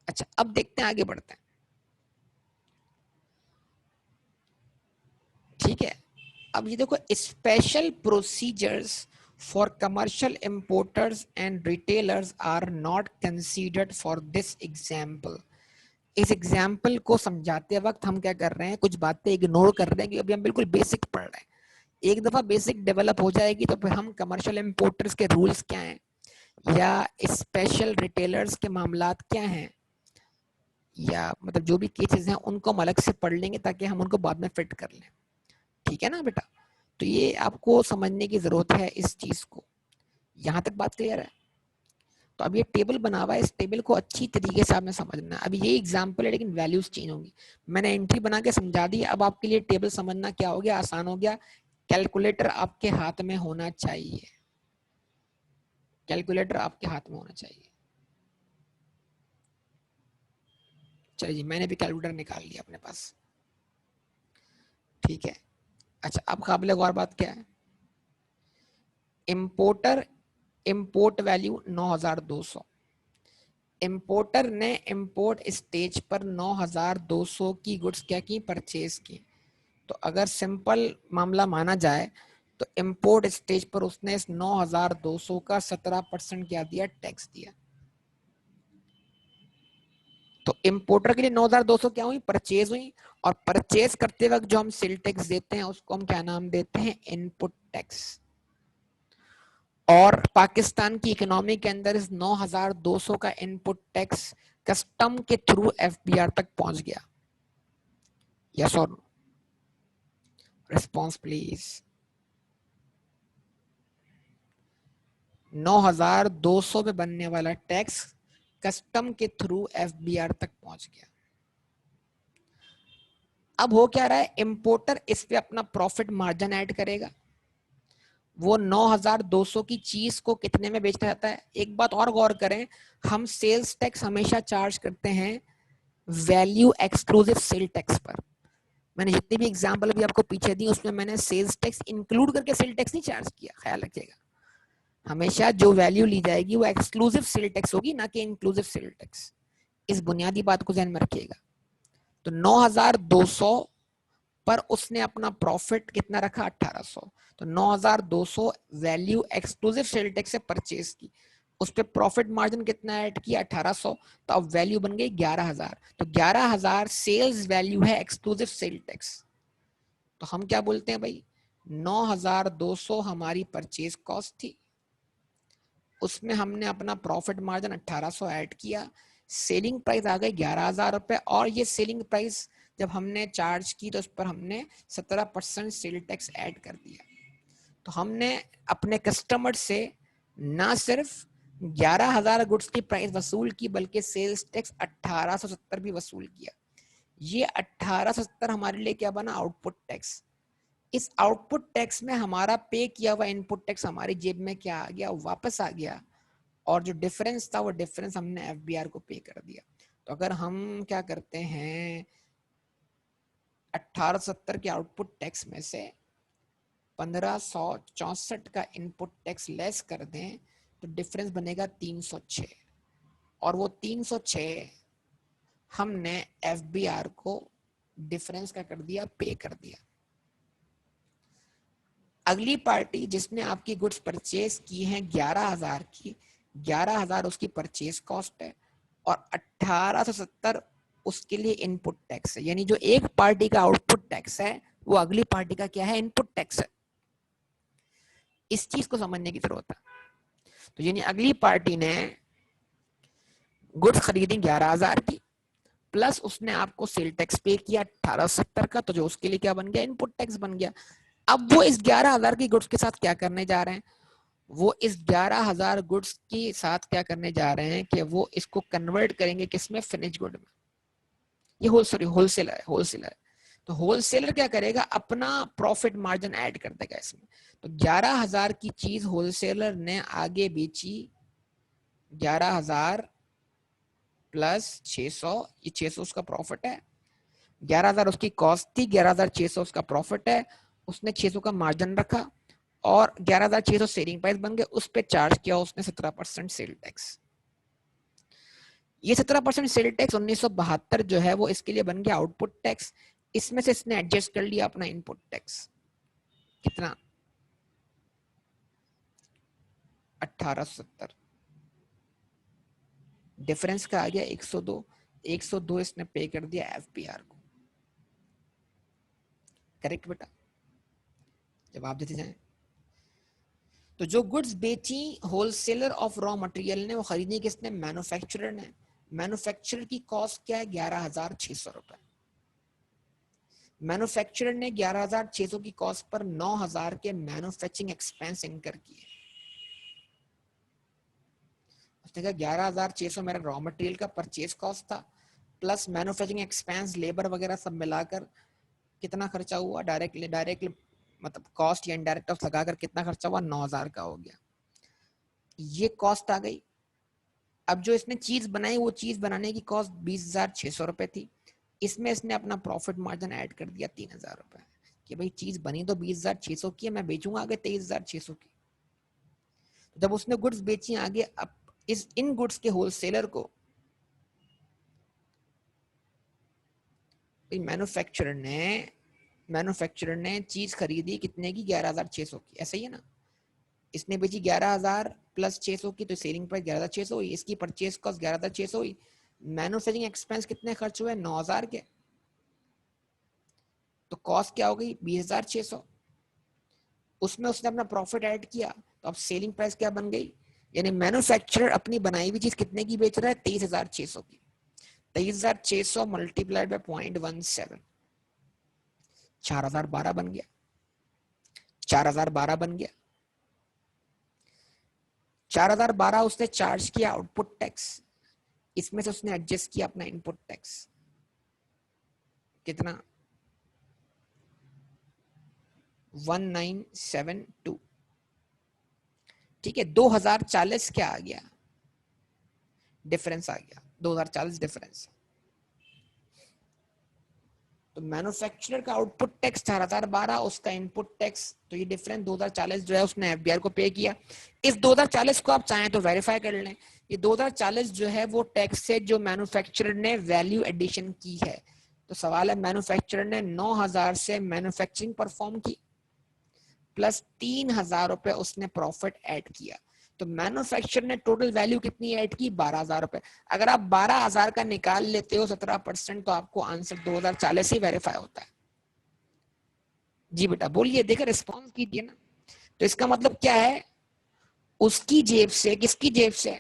अच्छा अब देखते हैं, आगे बढ़ते हैं, ठीक है। अब ये देखो, special procedures for commercial importers and retailers are not considered for this example. इस एग्जाम्पल को समझाते वक्त हम क्या कर रहे हैं, कुछ बातें इग्नोर कर रहे हैं क्योंकि अभी हम बिल्कुल बेसिक पढ़ रहे हैं। एक दफा बेसिक डेवलप हो जाएगी तो फिर हम कमर्शियल इंपोर्टर्स के रूल्स क्या हैं या स्पेशल रिटेलर्स के मामलात क्या हैं या मतलब जो भी केसेस हैं उनको हम अलग से पढ़ लेंगे ताकि हम उनको बाद में फिट कर लें, ठीक है ना बेटा। तो ये आपको समझने की जरूरत है इस चीज को। यहाँ तक बात क्लियर है? तो अब ये टेबल बना हुआ है, इस टेबल को अच्छी तरीके से आपने समझना है। अभी ये एग्जाम्पल है लेकिन वैल्यूज चेंज होंगी। मैंने एंट्री बना के समझा दी, अब आपके लिए टेबल समझना क्या हो गया, आसान हो गया। कैलकुलेटर आपके हाथ में होना चाहिए, कैलकुलेटर आपके हाथ में होना चाहिए। चलिए जी, मैंने भी कैलकुलेटर निकाल लिया अपने पास, ठीक है। अच्छा अब काबिल गौर बात क्या है, इंपोर्टर इंपोर्ट वैल्यू 9200, इंपोर्टर ने इंपोर्ट स्टेज पर 9200 की गुड्स क्या की, परचेज की। तो अगर सिंपल मामला माना जाए तो इंपोर्ट स्टेज पर उसने इस 9200 का 17% क्या दिया, टैक्स दिया। तो इंपोर्टर के लिए 9200 क्या हुई, परचेज हुई। और परचेज करते वक्त जो हम सेल टैक्स देते हैं उसको हम क्या नाम देते हैं, इनपुट टैक्स। और पाकिस्तान की इकोनॉमी के अंदर इस 9200 का इनपुट टैक्स कस्टम के थ्रू एफबीआर तक पहुंच गया। यस और रिस्पॉन्स प्लीज। 9,200 पे बनने वाला टैक्स कस्टम के थ्रू एफबीआर तक पहुंच गया। अब हो क्या रहा है, इंपोर्टर इस पे अपना प्रॉफिट मार्जिन ऐड करेगा। वो 9,200 की चीज को कितने में बेचता जाता है। एक बात और गौर करें, हम सेल्स टैक्स हमेशा चार्ज करते हैं वैल्यू एक्सक्लूसिव सेल टैक्स पर। मैंने जितनी भी एग्जांपल अभी आपको पीछे दी उसमें मैंने सेल्स टैक्स इंक्लूड करके सेल टैक्स नहीं चार्ज किया, ख्याल रखिएगा। हमेशा जो वैल्यू ली जाएगी वो एक्सक्लूसिव सेल टैक्स होगी, ना कि इंक्लूसिव सेल टैक्स। इस बुनियादी बात को ध्यान में रखिएगा। तो 9,200 पर उसने अपना प्रॉफिट कितना रखा, 1,800। तो 9,200 वैल्यू एक्सक्लूसिव सेल टैक्स से परचेज की, उस पर प्रॉफिट मार्जिन कितना ऐड किया, 1,800। तो अब वैल्यू बन गई 11,000। तो 11,000 सेल्स वैल्यू है एक्सक्लूसिव सेल टैक्स। तो हम क्या बोलते हैं भाई, 9,200 हमारी परचेज कॉस्ट थी, उसमें हमने अपना प्रॉफिट मार्जिन 1,800 ऐड किया, सेलिंग प्राइस आ गई 11,000 रुपए। और ये सेलिंग प्राइस जब हमने चार्ज की तो उस पर हमने 17% सेल टैक्स ऐड कर दिया। तो हमने अपने कस्टमर से ना सिर्फ 11,000 गुड्स की प्राइस वसूल की, बल्कि सेल्स टैक्स 1,870 भी वसूल किया। ये 1,870 हमारे लिए क्या बना, आउटपुट टैक्स। इस आउटपुट टैक्स में हमारा पे किया हुआ इनपुट टैक्स हमारी जेब में क्या आ गया, वापस आ गया। और जो डिफरेंस था वो डिफरेंस हमने एफबीआर को पे कर दिया। तो अगर हम क्या करते हैं, 1,870 के आउटपुट टैक्स में से 1,564 का इनपुट टैक्स लेस कर दें तो डिफरेंस बनेगा 306। और वो 306 हमने एफबीआर को डिफरेंस का कर दिया, पे कर दिया। अगली पार्टी जिसने आपकी गुड्स परचेज की हैं 11,000 की, 11,000 उसकी परचेज कॉस्ट है और 1,870 उसके लिए इनपुट टैक्स है। यानी जो एक पार्टी का आउटपुट टैक्स है वो अगली पार्टी का क्या है, इनपुट टैक्स है। इस चीज को समझने की जरूरत है। तो यानी अगली पार्टी ने गुड्स खरीदी 11,000 की, प्लस उसने आपको सेल टैक्स पे किया 1,870 का, तो जो उसके लिए क्या बन गया, इनपुट टैक्स बन गया। अब वो इस 11,000 की गुड्स के साथ क्या करने जा रहे हैं, वो इस 11,000 गुड्स के साथ क्या करने जा रहे हैं कि वो इसको कन्वर्ट करेंगे किसमें, फिनिश गुड में। ये होलसेलर है, होलसेलर है। तो होलसेलर क्या करेगा, अपना प्रॉफिट मार्जिन ऐड कर देगा इसमें। तो 11,000 की चीज होलसेलर ने आगे बेची 11,000 प्लस 600, ये 600 उसका प्रॉफिट है। 11,000 उसकी कॉस्ट थी, 11,600 उसका प्रॉफिट है। उसने 600 का मार्जिन रखा और 11,600 सेलिंग प्राइस बन गए, उस पर चार्ज किया उसने 17% सेल टैक्स। ये 17% सेल टैक्स 1972 जो है वो इसके लिए बन गया आउटपुट टैक्स। इसमें से इसने एडजस्ट कर लिया अपना इनपुट टैक्स, कितना, 1,870। डिफरेंस का आ गया 102। 102 इसने पे कर दिया एफपीआर को। करेक्ट बेटा, जवाब देते जाएं। तो जो गुड्स बेची होलसेलर ऑफ रॉ मटेरियल ने, वो खरीदी किसने, मैन्युफैक्चरर ने। मैन्युफैक्चरर की कॉस्ट क्या है, 11,600 रुपए। मैन्युफैक्चरर ने 11,600 की कॉस्ट पर 9,000 के मैन्युफैक्चरिंग एक्सपेंस इनकर किए। उसने कहा 11,600 मेरा रॉ मटेरियल का परचेज कॉस्ट था, प्लस मैन्युफैक्चरिंग एक्सपेंस, लेबर वगैरह सब मिलाकर कितना खर्चा हुआ, डायरेक्ट मतलब कॉस्ट या इनडायरेक्ट कॉस्ट लगाकर कितना खर्चा हुआ, 9,000 का हो गया। ये कॉस्ट आ गई। अब जो इसने चीज बनाई वो चीज बनाने की कॉस्ट 20,600 रुपए थी। इसमें इसने अपना प्रॉफिट मार्जिन ऐड कर दिया 3,000 रुपए कि भाई चीज बनी तो 20,600 की है, मैं बेचूंगा आगे 23,600 की। जब उसने गुड्स बेची आगे, अब इन गुड्स के होलसेलर को मैन्युफैक्चरर ने चीज खरीदी कितने की, 11,600 की, ऐसा ही है ना। इसने बेची 11,000 प्लस 600 की, तो सेलिंग प्राइस 11,600 हुई, इसकी परचेज कॉस्ट 11,600 हुई। मैन्युफैक्चरिंग एक्सपेंस कितने खर्च हुए, 9,000 के। तो कॉस्ट क्या हो गई, 20,600। उसमें उसने अपना प्रॉफिट ऐड किया, तो अब सेलिंग प्राइस क्या बन गई, यानी मैन्युफैक्चरर अपनी बनाई हुई चीज कितने की बेच रहा है, 23,600 की। 23,600 मल्टीप्लाइड बाय 0.17, 4012 बन गया, 4012 बन गया। 4012 उसने चार्ज किया आउटपुट टैक्स, इसमें से उसने एडजस्ट किया अपना इनपुट टैक्स, कितना 1972। ठीक है, 2040 क्या आ गया, डिफरेंस आ गया, 2040 डिफरेंस। तो मैन्युफैक्चरर का आउटपुट टैक्स 4012, उसका इनपुट टैक्स, तो ये डिफरेंस 2040 जो है उसने एफबीआर को पे किया। इस 2040 को आप चाहें तो वेरीफाई कर लें। ये 2040 जो है वो टैक्स से जो मैन्युफैक्चरर ने वैल्यू एडिशन की है। तो सवाल है, मैन्युफैक्चरर ने 9000 से मैन्युफैक्चरिंग परफॉर्म की, प्लस 3000 रुपए उसने प्रॉफिट ऐड किया। तो मैन्युफैक्चरर ने टोटल वैल्यू कितनी ऐड की, 12000 रुपए। अगर आप 12000 का निकाल लेते हो 17%, तो आपको आंसर 2040 ही वेरीफाई होता है। जी बेटा बोलिए, देखिए रिस्पॉन्स कीजिए ना। तो इसका मतलब क्या है, उसकी जेब से, किसकी जेब से,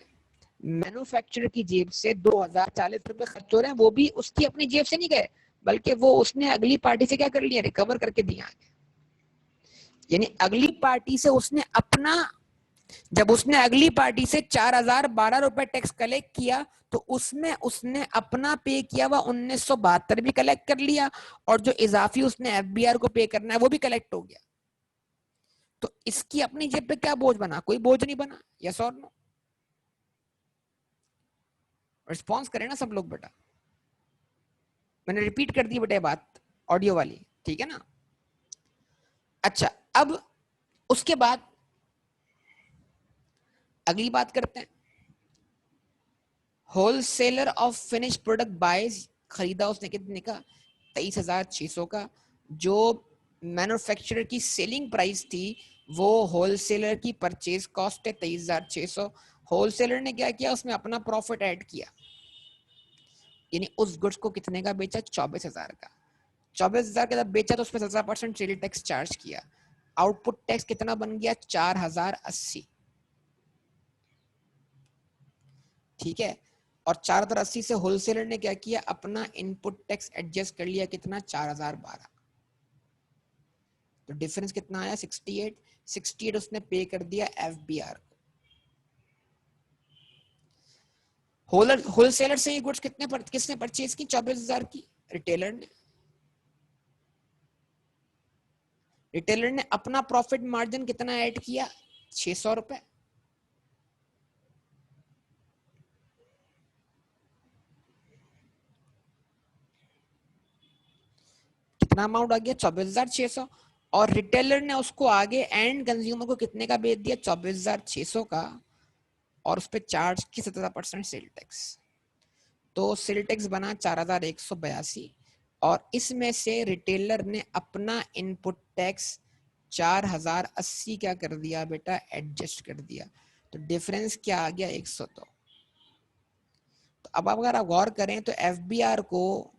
मैन्युफैक्चरर की जेब से 2040 रुपए खर्च हो रहे हैं, वो भी उसकी अपनी जेब से नहीं गए, बल्कि वो उसने अगली पार्टी से क्या कर लिया, रिकवर करके दिया। यानी अगली पार्टी से उसने अपना, जब उसने अगली पार्टी से 4012 रुपए टैक्स कलेक्ट किया, तो उसमें उसने अपना पे किया हुआ 1972 भी कलेक्ट कर लिया, और जो इजाफी उसने एफबीआर को पे करना है वो भी कलेक्ट हो गया। तो इसकी अपनी जेब पे क्या बोझ बना, कोई बोझ नहीं बना। यस और नो, रिस्पॉन्स करें ना सब लोग बेटा। मैंने रिपीट कर दी बेटा बात ऑडियो वाली, ठीक है ना। अच्छा, अब उसके बाद अगली बात करते हैं, wholesaler of finish product buys, खरीदा उसने कितने का, 23,600 का। जो मैन्युफैक्चरर की सेलिंग प्राइस थी वो होलसेलर की परचेज कॉस्ट है 23,600। होलसेलर ने क्या किया, उसमें अपना प्रॉफिट ऐड किया, यानी उस गुड्स को कितने का बेचा, 24,000 का। 24,000 का जब बेचा तो उसमें 17% सेल टैक्स चार्ज किया। आउटपुट टैक्स कितना बन गया, 4,080। ठीक है, और 4,080 से होलसेलर ने क्या किया, अपना इनपुट टैक्स एडजस्ट कर लिया, कितना 4,012। तो डिफरेंस कितना आया, 68। 68 उसने पे कर दिया एफबीआर को। होलसेलर से ये गुड्स किसने परचेज की, 24,000 की, रिटेलर ने। रिटेलर ने अपना प्रॉफिट मार्जिन कितना ऐड किया, 600 रुपए। कितना अमाउंट आ गया, 24,600। और रिटेलर ने उसको आगे एंड कंज्यूमर को कितने का बेच दिया, 24,600 का, और उस पर चार्ज की 17% सेल टैक्स। तो सेल टैक्स बना 4,182, और इसमें से रिटेलर ने अपना इनपुट टैक्स 4,080 क्या कर दिया बेटा, एडजस्ट कर दिया। तो डिफरेंस क्या आ गया, 102। तो अब अगर आप गौर करें तो एफबीआर को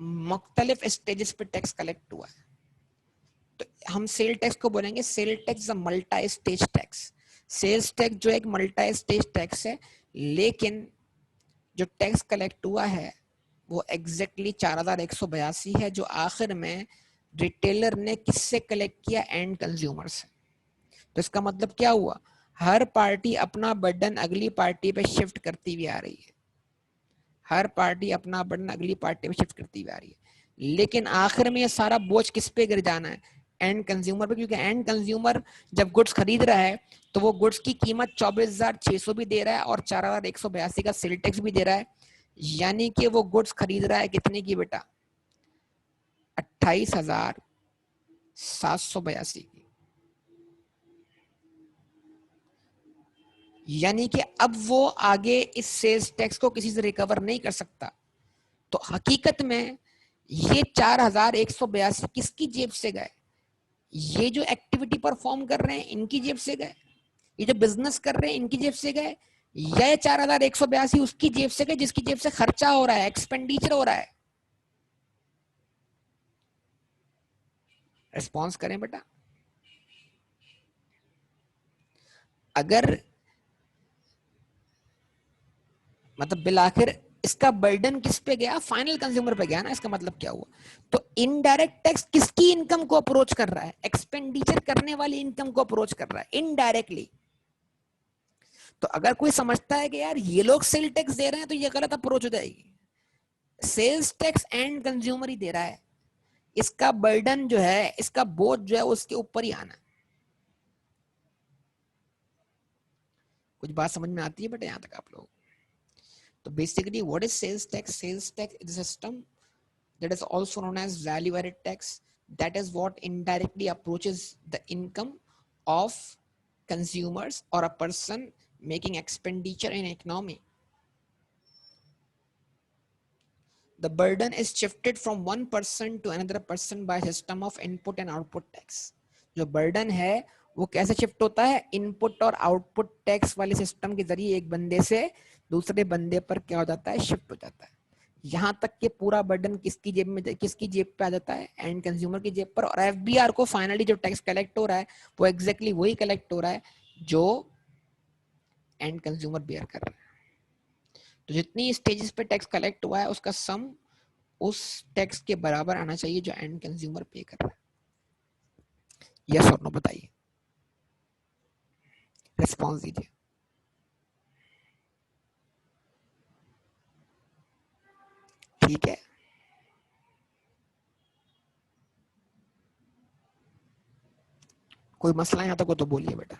मुख्तलिफ स्टेजेस पे टैक्स कलेक्ट हुआ है। तो हम सेल टैक्स को बोलेंगे, sale tax multi stage tax. Sales tax जो एक मल्टी स्टेज टैक्स है, लेकिन जो टैक्स कलेक्ट हुआ है वो एग्जैक्टली 4,182 है, जो आखिर में रिटेलर ने किससे कलेक्ट किया, एंड कंज्यूमर से। तो इसका मतलब क्या हुआ, हर पार्टी अपना बर्डन अगली पार्टी पे शिफ्ट करती हुई आ रही है। हर पार्टी अपना बर्डन अगली पार्टी पे शिफ्ट करती हुई आ रही है, लेकिन आखिर में ये सारा बोझ किस पे गिर जाना है, एंड कंज्यूमर पे। क्योंकि एंड कंज्यूमर जब गुड्स खरीद रहा है तो वो गुड्स की कीमत 24,600 भी दे रहा है और 4,182 का सेल टैक्स भी दे रहा है। यानी कि वो गुड्स खरीद रहा है कितने की बेटा, 28,782 की। यानी कि अब वो आगे इस सेल्स टैक्स को किसी से रिकवर नहीं कर सकता। तो हकीकत में ये 4,182 किसकी जेब से गए, ये जो एक्टिविटी परफॉर्म कर रहे हैं इनकी जेब से गए, ये जो बिजनेस कर रहे हैं इनकी जेब से गए, या 4,182 उसकी जेब से गए जिसकी जेब से खर्चा हो रहा है, एक्सपेंडिचर हो रहा है। रिस्पॉन्स करें बेटा। अगर मतलब बिल आखिर इसका बर्डन किस पे गया? फाइनल कंज्यूमर पे गया ना। इसका मतलब क्या हुआ? तो इनडायरेक्ट टैक्स किसकी इनकम को अप्रोच कर रहा है? एक्सपेंडिचर करने वाली इनकम को अप्रोच कर रहा है इनडायरेक्टली। तो अगर कोई समझता है कि यार ये लोग सेल टैक्स दे रहे हैं तो ये गलत अप्रोच हो जाएगी। सेल्स टैक्स एंड कंज्यूमर ही दे रहा है, इसका बर्डन जो है, इसका बोझ जो है उसके ऊपर ही आना है। कुछ बात समझ में आती है बेटा यहां तक आप लोग? तो basically what is sales tax? Sales tax is a system that is also known as value added tax. That is what indirectly approaches the income of consumers or a person making expenditure in economy. The burden is shifted from one person to another person by system of input and output tax. जो burden है वो कैसे shift होता है? Input और output tax वाले system के जरिए एक बंदे से दूसरे बंदे पर क्या हो जाता है? शिफ्ट हो जाता है। यहां तक कि पूरा बर्डन किसकी जेब में, किसकी जेब पे आ जाता है? एंड कंज्यूमर की जेब पर। और एफबीआर को फाइनली जो टैक्स कलेक्ट हो रहा है वो एग्जैक्टली वही कलेक्ट हो रहा है जो एंड कंज्यूमर बेयर कर रहा है। तो जितनी स्टेजेस पे टैक्स कलेक्ट हुआ है उसका सम उस टैक्स के बराबर आना चाहिए जो एंड कंज्यूमर पे कर रहा है। यस और नो बताइए, रिस्पॉन्स दीजिए। ठीक है, कोई मसला यहाँ तक हो तो बोलिए बेटा।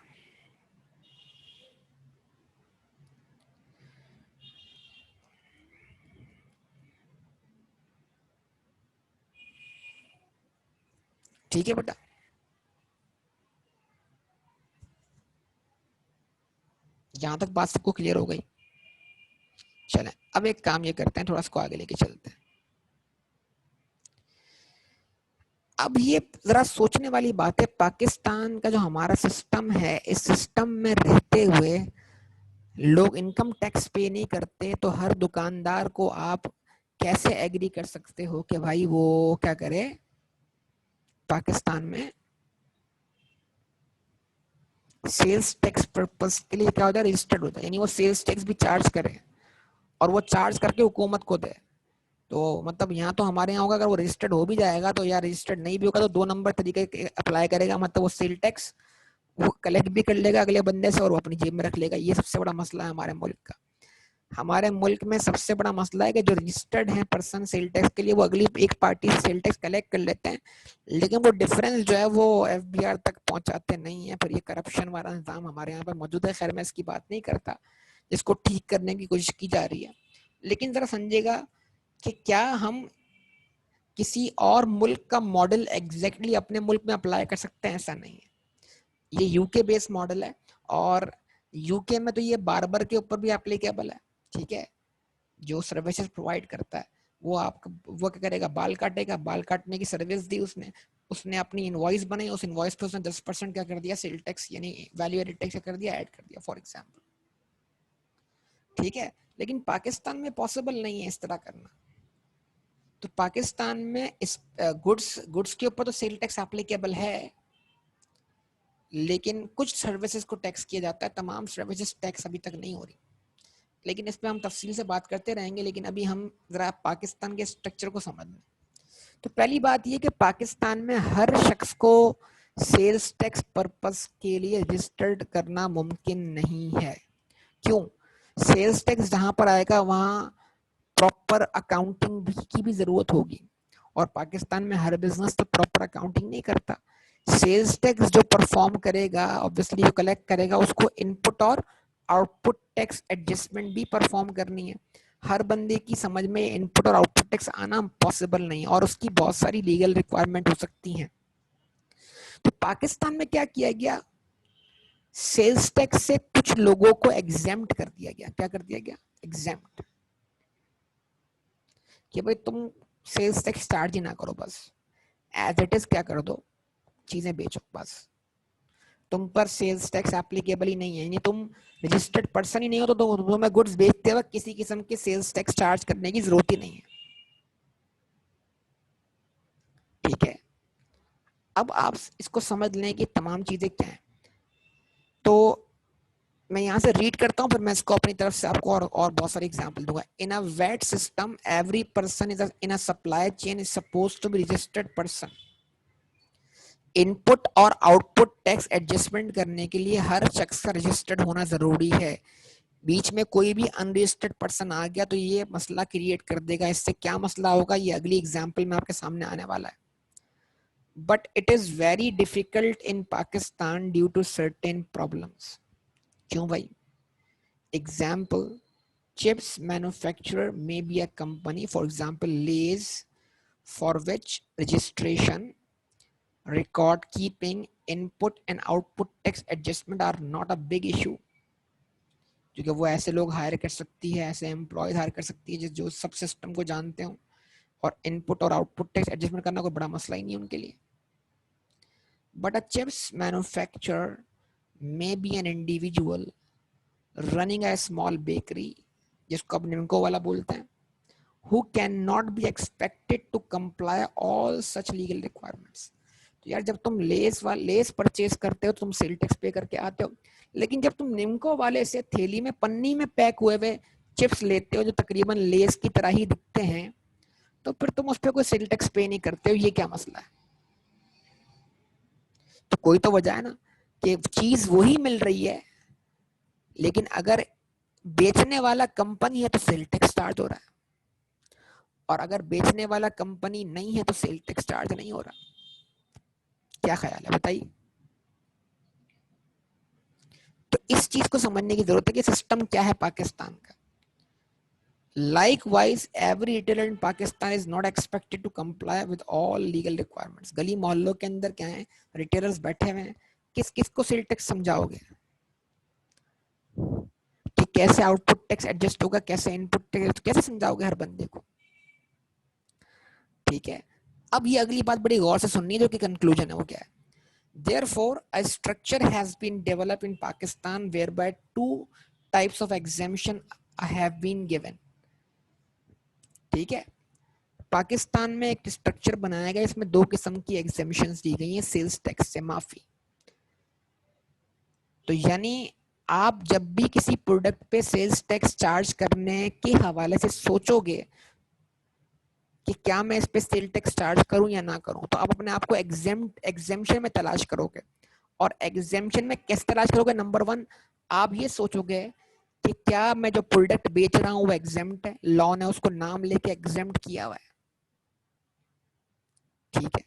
ठीक है बेटा, यहाँ तक बात सबको क्लियर हो गई? चलें अब एक काम ये करते हैं, थोड़ा सा आगे लेके चलते हैं। अब ये जरा सोचने वाली बात है, पाकिस्तान का जो हमारा सिस्टम है, इस सिस्टम में रहते हुए लोग इनकम टैक्स पे नहीं करते, तो हर दुकानदार को आप कैसे एग्री कर सकते हो कि भाई वो क्या करे? पाकिस्तान में सेल्स टैक्स पर्पस के लिए क्या होता है? रजिस्टर्ड होता है, यानी वो सेल्स टैक्स भी चार्ज करे और वो चार्ज करके हुकूमत को दे। तो मतलब यहाँ तो हमारे यहाँ होगा, अगर वो रजिस्टर्ड हो भी जाएगा तो, या रजिस्टर्ड नहीं भी होगा तो 2 नंबर तरीके अप्लाई करेगा। मतलब वो सेल टैक्स वो कलेक्ट भी कर लेगा अगले बंदे से और वो अपनी जेब में रख लेगा। ये सबसे बड़ा मसला है हमारे मुल्क का। हमारे मुल्क में सबसे बड़ा मसला है कि जो रजिस्टर्ड है पर्सन सेल टैक्स के लिए, वो अगली एक पार्टी से सेल टैक्स कलेक्ट कर लेते हैं, लेकिन वो डिफरेंस जो है वो एफबीआर तक पहुंचाते नहीं है। फिर ये करप्शन वाला निजाम हमारे यहाँ पर मौजूद है। खैर मैं इसकी बात नहीं करता, इसको ठीक करने की कोशिश की जा रही है। लेकिन जरा समझिएगा कि क्या हम किसी और मुल्क का मॉडल एग्जैक्टली अपने मुल्क में अप्लाई कर सकते हैं? ऐसा नहीं है। ये यूके बेस्ड मॉडल है और यूके में तो ये बार्बर के ऊपर भी एप्लीकेबल है। ठीक है, जो सर्विसेज प्रोवाइड करता है वो आपका, वो क्या करेगा? बाल काटेगा, बाल काटने की सर्विस दी उसने, उसने अपनी इनवॉइस बनाई, उस इनवॉइस पे उसने 10% क्या कर दिया? सेल टैक्स यानी वैल्यू एडेड टैक्स कर दिया, ऐड कर दिया फॉर एग्जांपल। ठीक है, लेकिन पाकिस्तान में पॉसिबल नहीं है इस तरह करना। तो पाकिस्तान में इस गुड्स गुड्स के ऊपर तो सेल टैक्स एप्लीकेबल है, लेकिन कुछ सर्विसेज को टैक्स किया जाता है, तमाम सर्विसेज टैक्स अभी तक नहीं हो रही। लेकिन इस पे हम तफसील से बात करते रहेंगे, लेकिन अभी हम जरा पाकिस्तान के स्ट्रक्चर को समझ लें। तो पहली बात ये कि पाकिस्तान में हर शख्स को सेल्स टैक्स पर्पस के लिए रजिस्टर्ड करना मुमकिन नहीं है। क्यों? सेल्स टैक्स जहां पर आएगा वहां प्रॉपर अकाउंटिंग की भी जरूरत होगी, और पाकिस्तान में हर बिजनेस तो प्रॉपर अकाउंटिंग नहीं करता। सेल्स टैक्स जो परफॉर्म करेगा, ऑब्वियसली जो कलेक्ट करेगा, उसको इनपुट और आउटपुट टैक्स एडजस्टमेंट भी परफॉर्म करनी है। हर बंदे की समझ में इनपुट और आउटपुट टैक्स आना पॉसिबल नहीं है, और उसकी बहुत सारी लीगल रिक्वायरमेंट हो सकती हैं। तो पाकिस्तान में क्या किया गया? सेल्स टैक्स से कुछ लोगों को एग्जेम्प्ट कर दिया गया। क्या कर दिया गया? एग्जेम्प्ट, कि भाई तुम सेल्स टैक्स चार्ज ही ना करो, बस एज इट इज क्या कर दो, चीजें बेचो बस। तुम पर सेल्स टैक्स एप्लीकेबल ही नहीं है, यानी तुम रजिस्टर्ड पर्सन ही नहीं हो तो तुम्हें गुड्स बेचते वक्त किसी किस्म के सेल्स टैक्स चार्ज करने की जरूरत ही नहीं है। ठीक है, अब आप इसको समझ लें कि तमाम चीजें क्या है। तो मैं यहाँ से रीड करता हूँ, फिर मैं इसको अपनी तरफ से आपको और बहुत सारे एग्जांपल दूंगा. In a VAT system every person is in a supply chain is suppose to be registered person. Input और आउटपुट टैक्स एडजस्टमेंट करने के लिए हर शख्स का रजिस्टर्ड होना जरूरी है. बीच में कोई भी अनरजिस्टर्ड पर्सन आ गया तो ये मसला क्रिएट कर देगा. इससे क्या मसला होगा ये अगली एग्जांपल में आपके सामने आने वाला है. But it is very difficult in Pakistan due to certain problems. क्यों भाई? Example, chips manufacturer may be a company, for example Lay's, for which registration, record keeping, input and output tax adjustment are not a big issue. क्योंकि वो ऐसे लोग higher कर सकती है, ऐसे एम्प्लॉय हायर कर सकती है जो सब सिस्टम को जानते हो, और इनपुट और आउटपुट टैक्स एडजस्टमेंट करना कोई बड़ा मसला ही नहीं है उनके लिए. But a chips manufacturer may be an individual running a small bakery, जिसको अब निम्को वाला बोलते हैं, who cannot be expected to comply all such legal requirements. तो यार जब तुम लेस परचेज करते हो तुम सेल टैक्स पे करके आते हो, लेकिन जब तुम निम्को वाले से थैली में पन्नी में पैक हुए हुए चिप्स लेते हो जो तकरीबन लेस की तरह ही दिखते हैं, तो फिर तुम उस पर कोई सेल टैक्स पे नहीं करते हो. ये क्या मसला है? तो कोई तो वजह है ना कि चीज वही मिल रही है, लेकिन अगर बेचने वाला कंपनी है तो सेल टैक्स चार्ज हो रहा है, और अगर बेचने वाला कंपनी नहीं है तो सेल टैक्स चार्ज नहीं हो रहा. क्या ख्याल है बताइए? तो इस चीज को समझने की जरूरत है कि सिस्टम क्या है पाकिस्तान का. Likewise, every retailer in Pakistan is not expected to comply with all legal requirements. गली मोहल्लों के अंदर क्या है, रिटेलर्स बैठे हुए हैं, किस किस को सेल टैक्स समझाओगे कि कैसे आउटपुट टैक्स एडजस्ट होगा, कैसे इनपुट टैक्स, कैसे समझाओगे हर बंदे को? ठीक है. अब ये अगली बात बड़ी गौर से सुननी है जो कि कंक्लूजन है, वो क्या है? Therefore, a structure has been developed in Pakistan whereby two types of exemption have been given. ठीक है. पाकिस्तान में एक स्ट्रक्चर बनाया गया, इसमें दो किस्म की एग्जेम्पशंस दी गई हैं सेल्स टैक्स से माफी. तो यानी आप जब भी किसी प्रोडक्ट पे सेल्स टैक्स चार्ज करने के हवाले से सोचोगे कि क्या मैं इस पे सेल टैक्स चार्ज करूं या ना करूं, तो आप अपने आप को एग्जेम्पशन में तलाश करोगे. और एग्जेम्पशन में कैसे तलाश करोगे? नंबर वन, आप ये सोचोगे कि क्या मैं जो प्रोडक्ट बेच रहा हूं वो एग्जेम्प्ट है, लॉ ने उसको नाम लेके एग्जेम्प्ट किया हुआ है. ठीक है.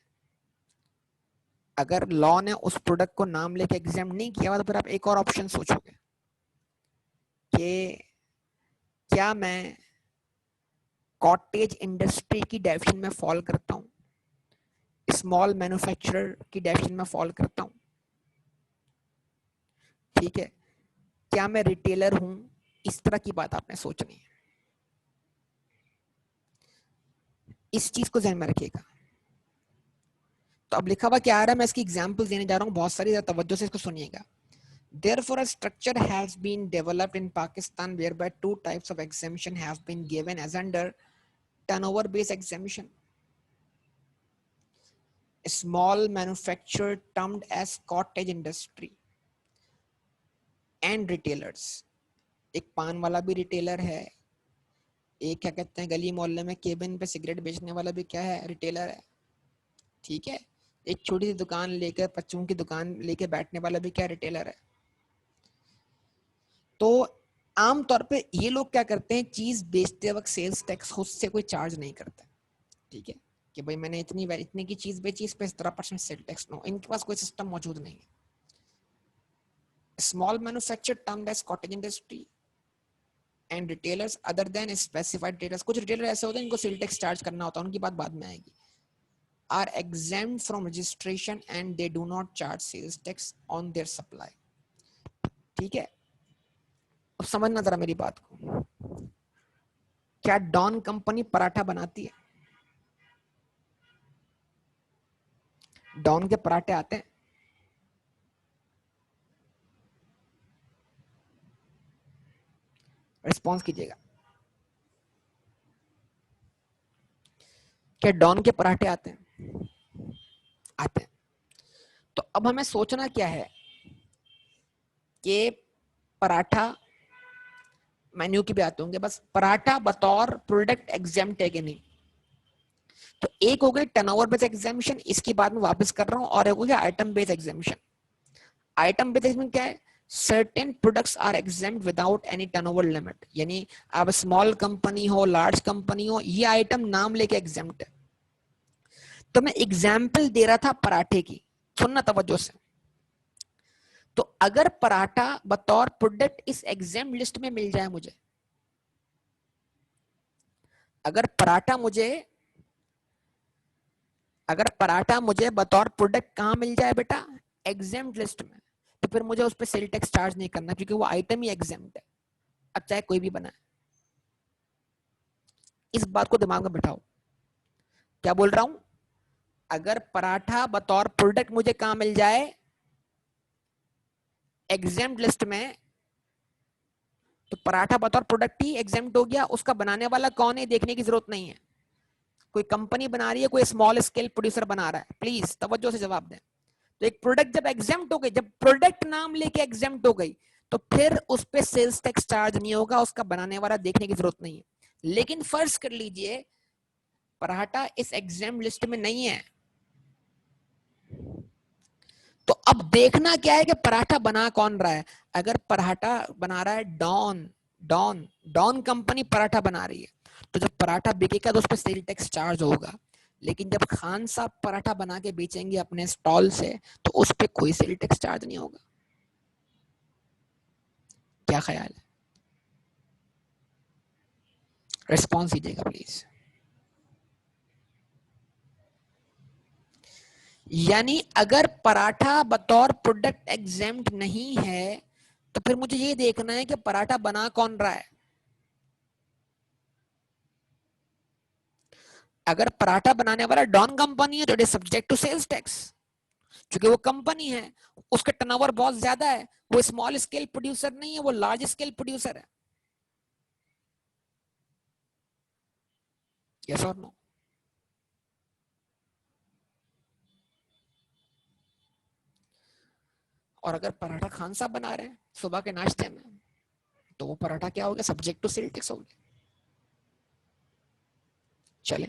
अगर लॉ ने उस प्रोडक्ट को नाम लेके एग्जेम्प्ट नहीं किया हुआ तो फिर आप एक और ऑप्शन सोचोगे कि क्या मैं कॉटेज इंडस्ट्री की डेफिनेशन में फॉल करता हूं, स्मॉल मैन्युफैक्चरर की डेफिनेशन में फॉल करता हूं. ठीक है. क्या मैं रिटेलर हूं? इस तरह की बात आपने सोचनी है. इस चीज को ध्यान में रखिएगा. तो अब लिखा हुआ क्या आ रहा है, मैं इसकी एग्जांपल देने जा रहा हूं बहुत सारी, तवज्जो से इसको सुनिएगा. Therefore, a structure has been developed in Pakistan whereby two types of exemption have been given as under turnover-based exemption. A small manufacturer termed as cottage industry and retailers. एक पान वाला भी रिटेलर है, एक क्या कहते हैं गली मोहल्ले में केबिन पे सिगरेट बेचने वाला भी क्या है, रिटेलर है. ठीक है. एक छोटी सी दुकान लेकर बच्चों की दुकान लेके बैठने वाला भी क्या, रिटेलर है. तो आमतौर पे ये लोग क्या करते हैं, चीज बेचते वक्त सेल्स टैक्स खुद से कोई चार्ज नहीं करते. ठीक है. कि भाई मैंने इतने की चीज बेची, इस पे 17% सेल टैक्स. नो, इनके पास कोई सिस्टम मौजूद नहीं है. Small manufacture termed as cottage industry and retailers other than specified retailers. कुछ रिटेलर ऐसे होते हैं इनको सेल टैक्स चार्ज करना होता है, उनकी बात बाद में आएगी. Are exempt from registration and they do not charge sales tax on their supply. ठीक है. अब समझना जरा मेरी बात को. क्या डॉन कंपनी पराठा बनाती है? डॉन के पराठे आते हैं? रिस्पॉन्स कीजिएगा. क्या डॉन के पराठे आते हैं? आते हैं. तो अब हमें सोचना क्या है कि पराठा, मेन्यू की बात होंगे, बस पराठा बतौर प्रोडक्ट एग्जेम्प्ट है कि नहीं। तो एक हो गई टर्नओवर बेस्ड एग्जामिशन, इसकी बात मैं वापस कर रहा हूं, और एक हो गया item based exemption. Item based exemption क्या है? Certain products are exempt without any turnover limit, यानी आप स्मॉल कंपनी हो, लार्ज कंपनी हो, ये आइटम नाम लेके एग्जेम्प्ट है। तो मैं एग्जाम्पल दे रहा था पराठे की, सुनना तवज्जो से। तो अगर पराठा बतौर प्रोडक्ट इस एग्जाम लिस्ट में मिल जाए मुझे, अगर पराठा मुझे बतौर प्रोडक्ट कहां मिल जाए बेटा? एग्जाम लिस्ट में, तो फिर मुझे उस पर सेल टैक्स चार्ज नहीं करना, क्योंकि वो आइटम ही एग्जाम्प्ट है, अब चाहे कोई भी बनाए। इस बात को दिमाग में बिठाओ, क्या बोल रहा हूं? अगर पराठा बतौर प्रोडक्ट मुझे कहां मिल जाए? एग्जाम्प्ट लिस्ट में, तो पराठा बतौर प्रोडक्ट ही एग्जाम्प्ट हो गया। उसका बनाने वाला कौन है देखने की जरूरत नहीं है, कोई कंपनी बना रही है, कोई स्मॉल स्केल प्रोड्यूसर बना रहा है। प्लीज तवज्जो से जवाब दें। तो एक प्रोडक्ट जब एग्जाम्प्ट हो गई, जब प्रोडक्ट नाम लेके एग्जाम्प्ट हो गई, तो फिर उस पे सेल्स टैक्स चार्ज नहीं होगा, उसका बनाने वाला देखने की जरूरत नहीं है। लेकिन फर्ज कर लीजिए पराठा इस एग्जाम लिस्ट में नहीं है, तो अब देखना क्या है कि पराठा बना कौन रहा है। अगर पराठा बना रहा है डॉन, डॉन कंपनी पराठा बना रही है, तो जब पराठा बिकेगा तो उस पर सेल टैक्स चार्ज होगा। लेकिन जब खान साहब पराठा बना के बेचेंगे अपने स्टॉल से, तो उस पर कोई सेल टैक्स चार्ज नहीं होगा। क्या ख्याल है? रिस्पॉन्स दीजिएगा प्लीज। यानी अगर पराठा बतौर प्रोडक्ट एग्जेम्प्ट नहीं है, तो फिर मुझे ये देखना है कि पराठा बना कौन रहा है। अगर पराठा बनाने वाला डॉन कंपनी है तो it is subject to sales tax, क्योंकि वो कंपनी है, उसका टर्नओवर बहुत ज्यादा है, वो स्मॉल स्केल प्रोड्यूसर नहीं है, वो लार्ज स्केल प्रोड्यूसर है। यस और नो? और अगर पराठा खान साहब बना रहे हैं सुबह के नाश्ते में, तो वो पराठा क्या हो गया? सब्जेक्ट टू सेल टैक्स हो गया। चले,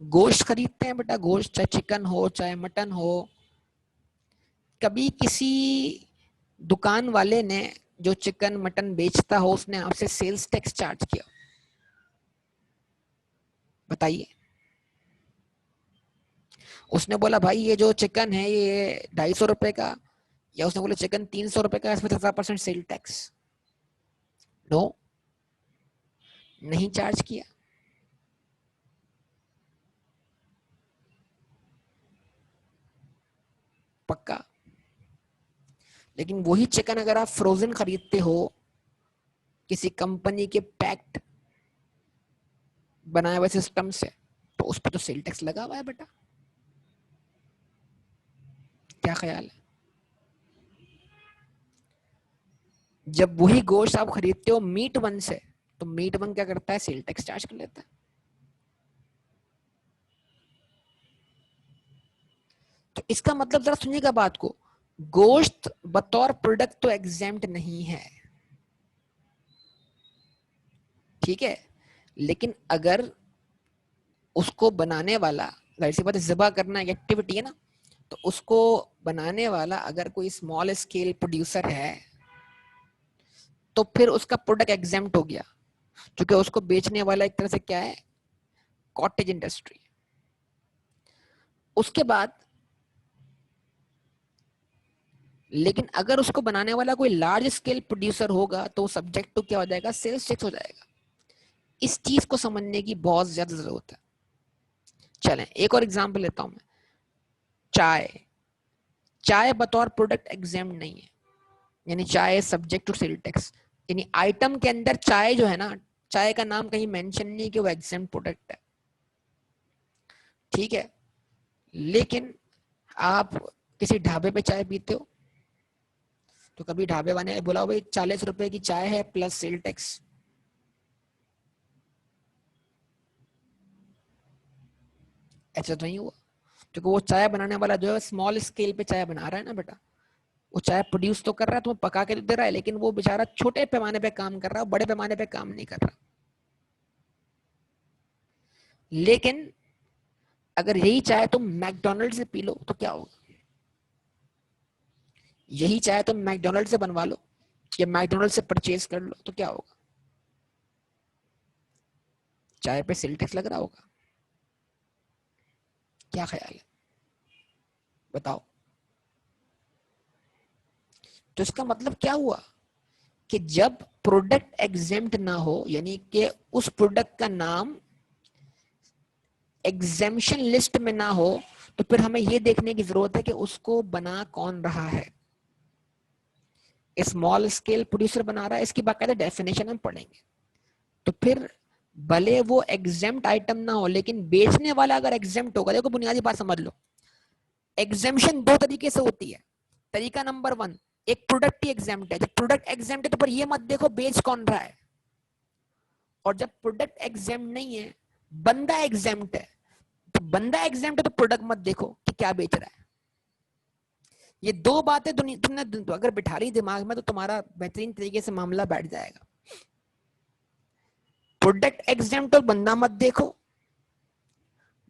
गोश्त खरीदते हैं बेटा, गोश्त चाहे चिकन हो चाहे मटन हो, कभी किसी दुकान वाले ने जो चिकन मटन बेचता हो, उसने आपसे सेल्स टैक्स चार्ज किया? बताइए। उसने बोला भाई ये जो चिकन है ये 250 रुपए का, या उसने बोला चिकन 300 रुपए का, इसमें 17% सेल टैक्स? नो, नहीं चार्ज किया। पक्का? लेकिन वही चिकन अगर आप फ्रोजन खरीदते हो किसी कंपनी के पैक्ड बनाए हुए सिस्टम से, तो उस पर तो सेल टैक्स लगा हुआ है बेटा। क्या ख्याल है? जब वही गोश्त आप खरीदते हो मीट वन से, तो मीट वन क्या करता है? सेल टैक्स चार्ज कर लेता है। तो इसका मतलब जरा सुनिएगा बात को, गोश्त बतौर प्रोडक्ट तो एग्जेम्प्ट नहीं है, ठीक है, लेकिन अगर उसको बनाने वाला, जाहिर सी बात है ज़िबा करना एक एक्टिविटी है ना, तो उसको बनाने वाला अगर कोई स्मॉल स्केल प्रोड्यूसर है, तो फिर उसका प्रोडक्ट एग्जेम्प्ट हो गया, क्योंकि उसको बेचने वाला एक तरह से क्या है? Cottage industry. उसके बाद लेकिन अगर उसको बनाने वाला कोई लार्ज स्केल प्रोड्यूसर होगा, तो सब्जेक्ट टू क्या हो जाएगा? सेल्स टैक्स हो जाएगा। इस चीज को समझने की बहुत ज्यादा जरूरत है। चलें एक और एग्जांपल लेता हूं मैं। चाय, चाय बतौर प्रोडक्ट एग्जाम नहीं है, यानी चाय सब्जेक्ट टू सेल टैक्स, यानी आइटम के अंदर चाय जो है ना, चाय का नाम कहीं मेंशन नहीं कि वो एग्जाम प्रोडक्ट है, ठीक है। लेकिन आप किसी ढाबे पे चाय पीते हो, तो कभी ढाबे वाले ने बोला भाई 40 रुपए की चाय है प्लस सेल टैक्स? ऐसा तो नहीं हुआ, क्योंकि वो चाय बनाने वाला जो है स्मॉल स्केल पे चाय बना रहा है ना बेटा, वो चाय प्रोड्यूस तो कर रहा है, तुम्हें पका के तो दे रहा है, लेकिन वो बेचारा छोटे पैमाने पे काम कर रहा है, बड़े पैमाने पे काम नहीं कर रहा। लेकिन अगर यही चाय तुम मैकडोनल्ड से पी लो तो क्या होगा? यही चाय तुम मैकडोनल्ड से बनवा लो या मैकडोनल्ड से परचेज कर लो तो क्या होगा? चाय पे सेल टैक्स लग रहा होगा। क्या ख्याल है, बताओ? तो इसका मतलब क्या हुआ कि जब प्रोडक्ट एग्जेम्प्ट ना हो, यानी कि उस प्रोडक्ट का नाम एग्जेम्पशन लिस्ट में ना हो, तो फिर हमें यह देखने की जरूरत है कि उसको बना कौन रहा है। स्मॉल स्केल प्रोड्यूसर बना रहा है, इसकी बाकायदा डेफिनेशन हम पढ़ेंगे। तो फिर भले वो एग्जेम्प्ट आइटम ना हो, लेकिन बेचने वाला अगर एग्जेम्प्ट होगा, देखो बुनियादी बात समझ लो, एग्जेम्पशन दो तरीके से होती है। तरीका नंबर 1, एक प्रोडक्ट ही एग्जेम्प्ट है। जब प्रोडक्ट एग्जेम्प्ट है तो पर ये मत देखो बेच कौन रहा है, और जब प्रोडक्ट एग्जेम्प्ट नहीं है, बंदा एग्जेम्प्ट है, तो बंदा एग्जेम्प्ट है तो प्रोडक्ट मत देखो कि क्या बेच रहा है। ये दो बातें तुमने अगर बिठा ली दिमाग में तो तुम्हारा बेहतरीन तरीके से मामला बैठ जाएगा। प्रोडक्ट एग्जेम्प्ट हो, बंदा मत देखो,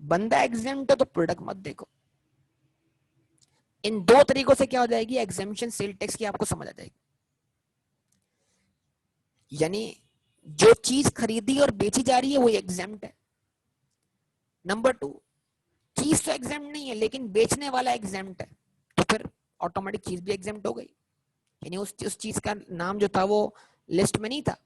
बंदा एग्जेम्प्ट हो तो प्रोडक्ट मत देखो। इन दो तरीकों से क्या हो जाएगी, एग्जेम्पशन सेल टैक्स की आपको समझ आ जाएगी। यानी जो चीज खरीदी और बेची जा रही है वो एग्जेम्प्ट है। नंबर 2, चीज तो एग्जेम्प्ट नहीं है लेकिन बेचने वाला एग्जेम्प्ट है, तो फिर ऑटोमेटिक चीज भी एग्जेम्प्ट हो गई। यानी उस चीज का नाम जो था वो लिस्ट में नहीं था।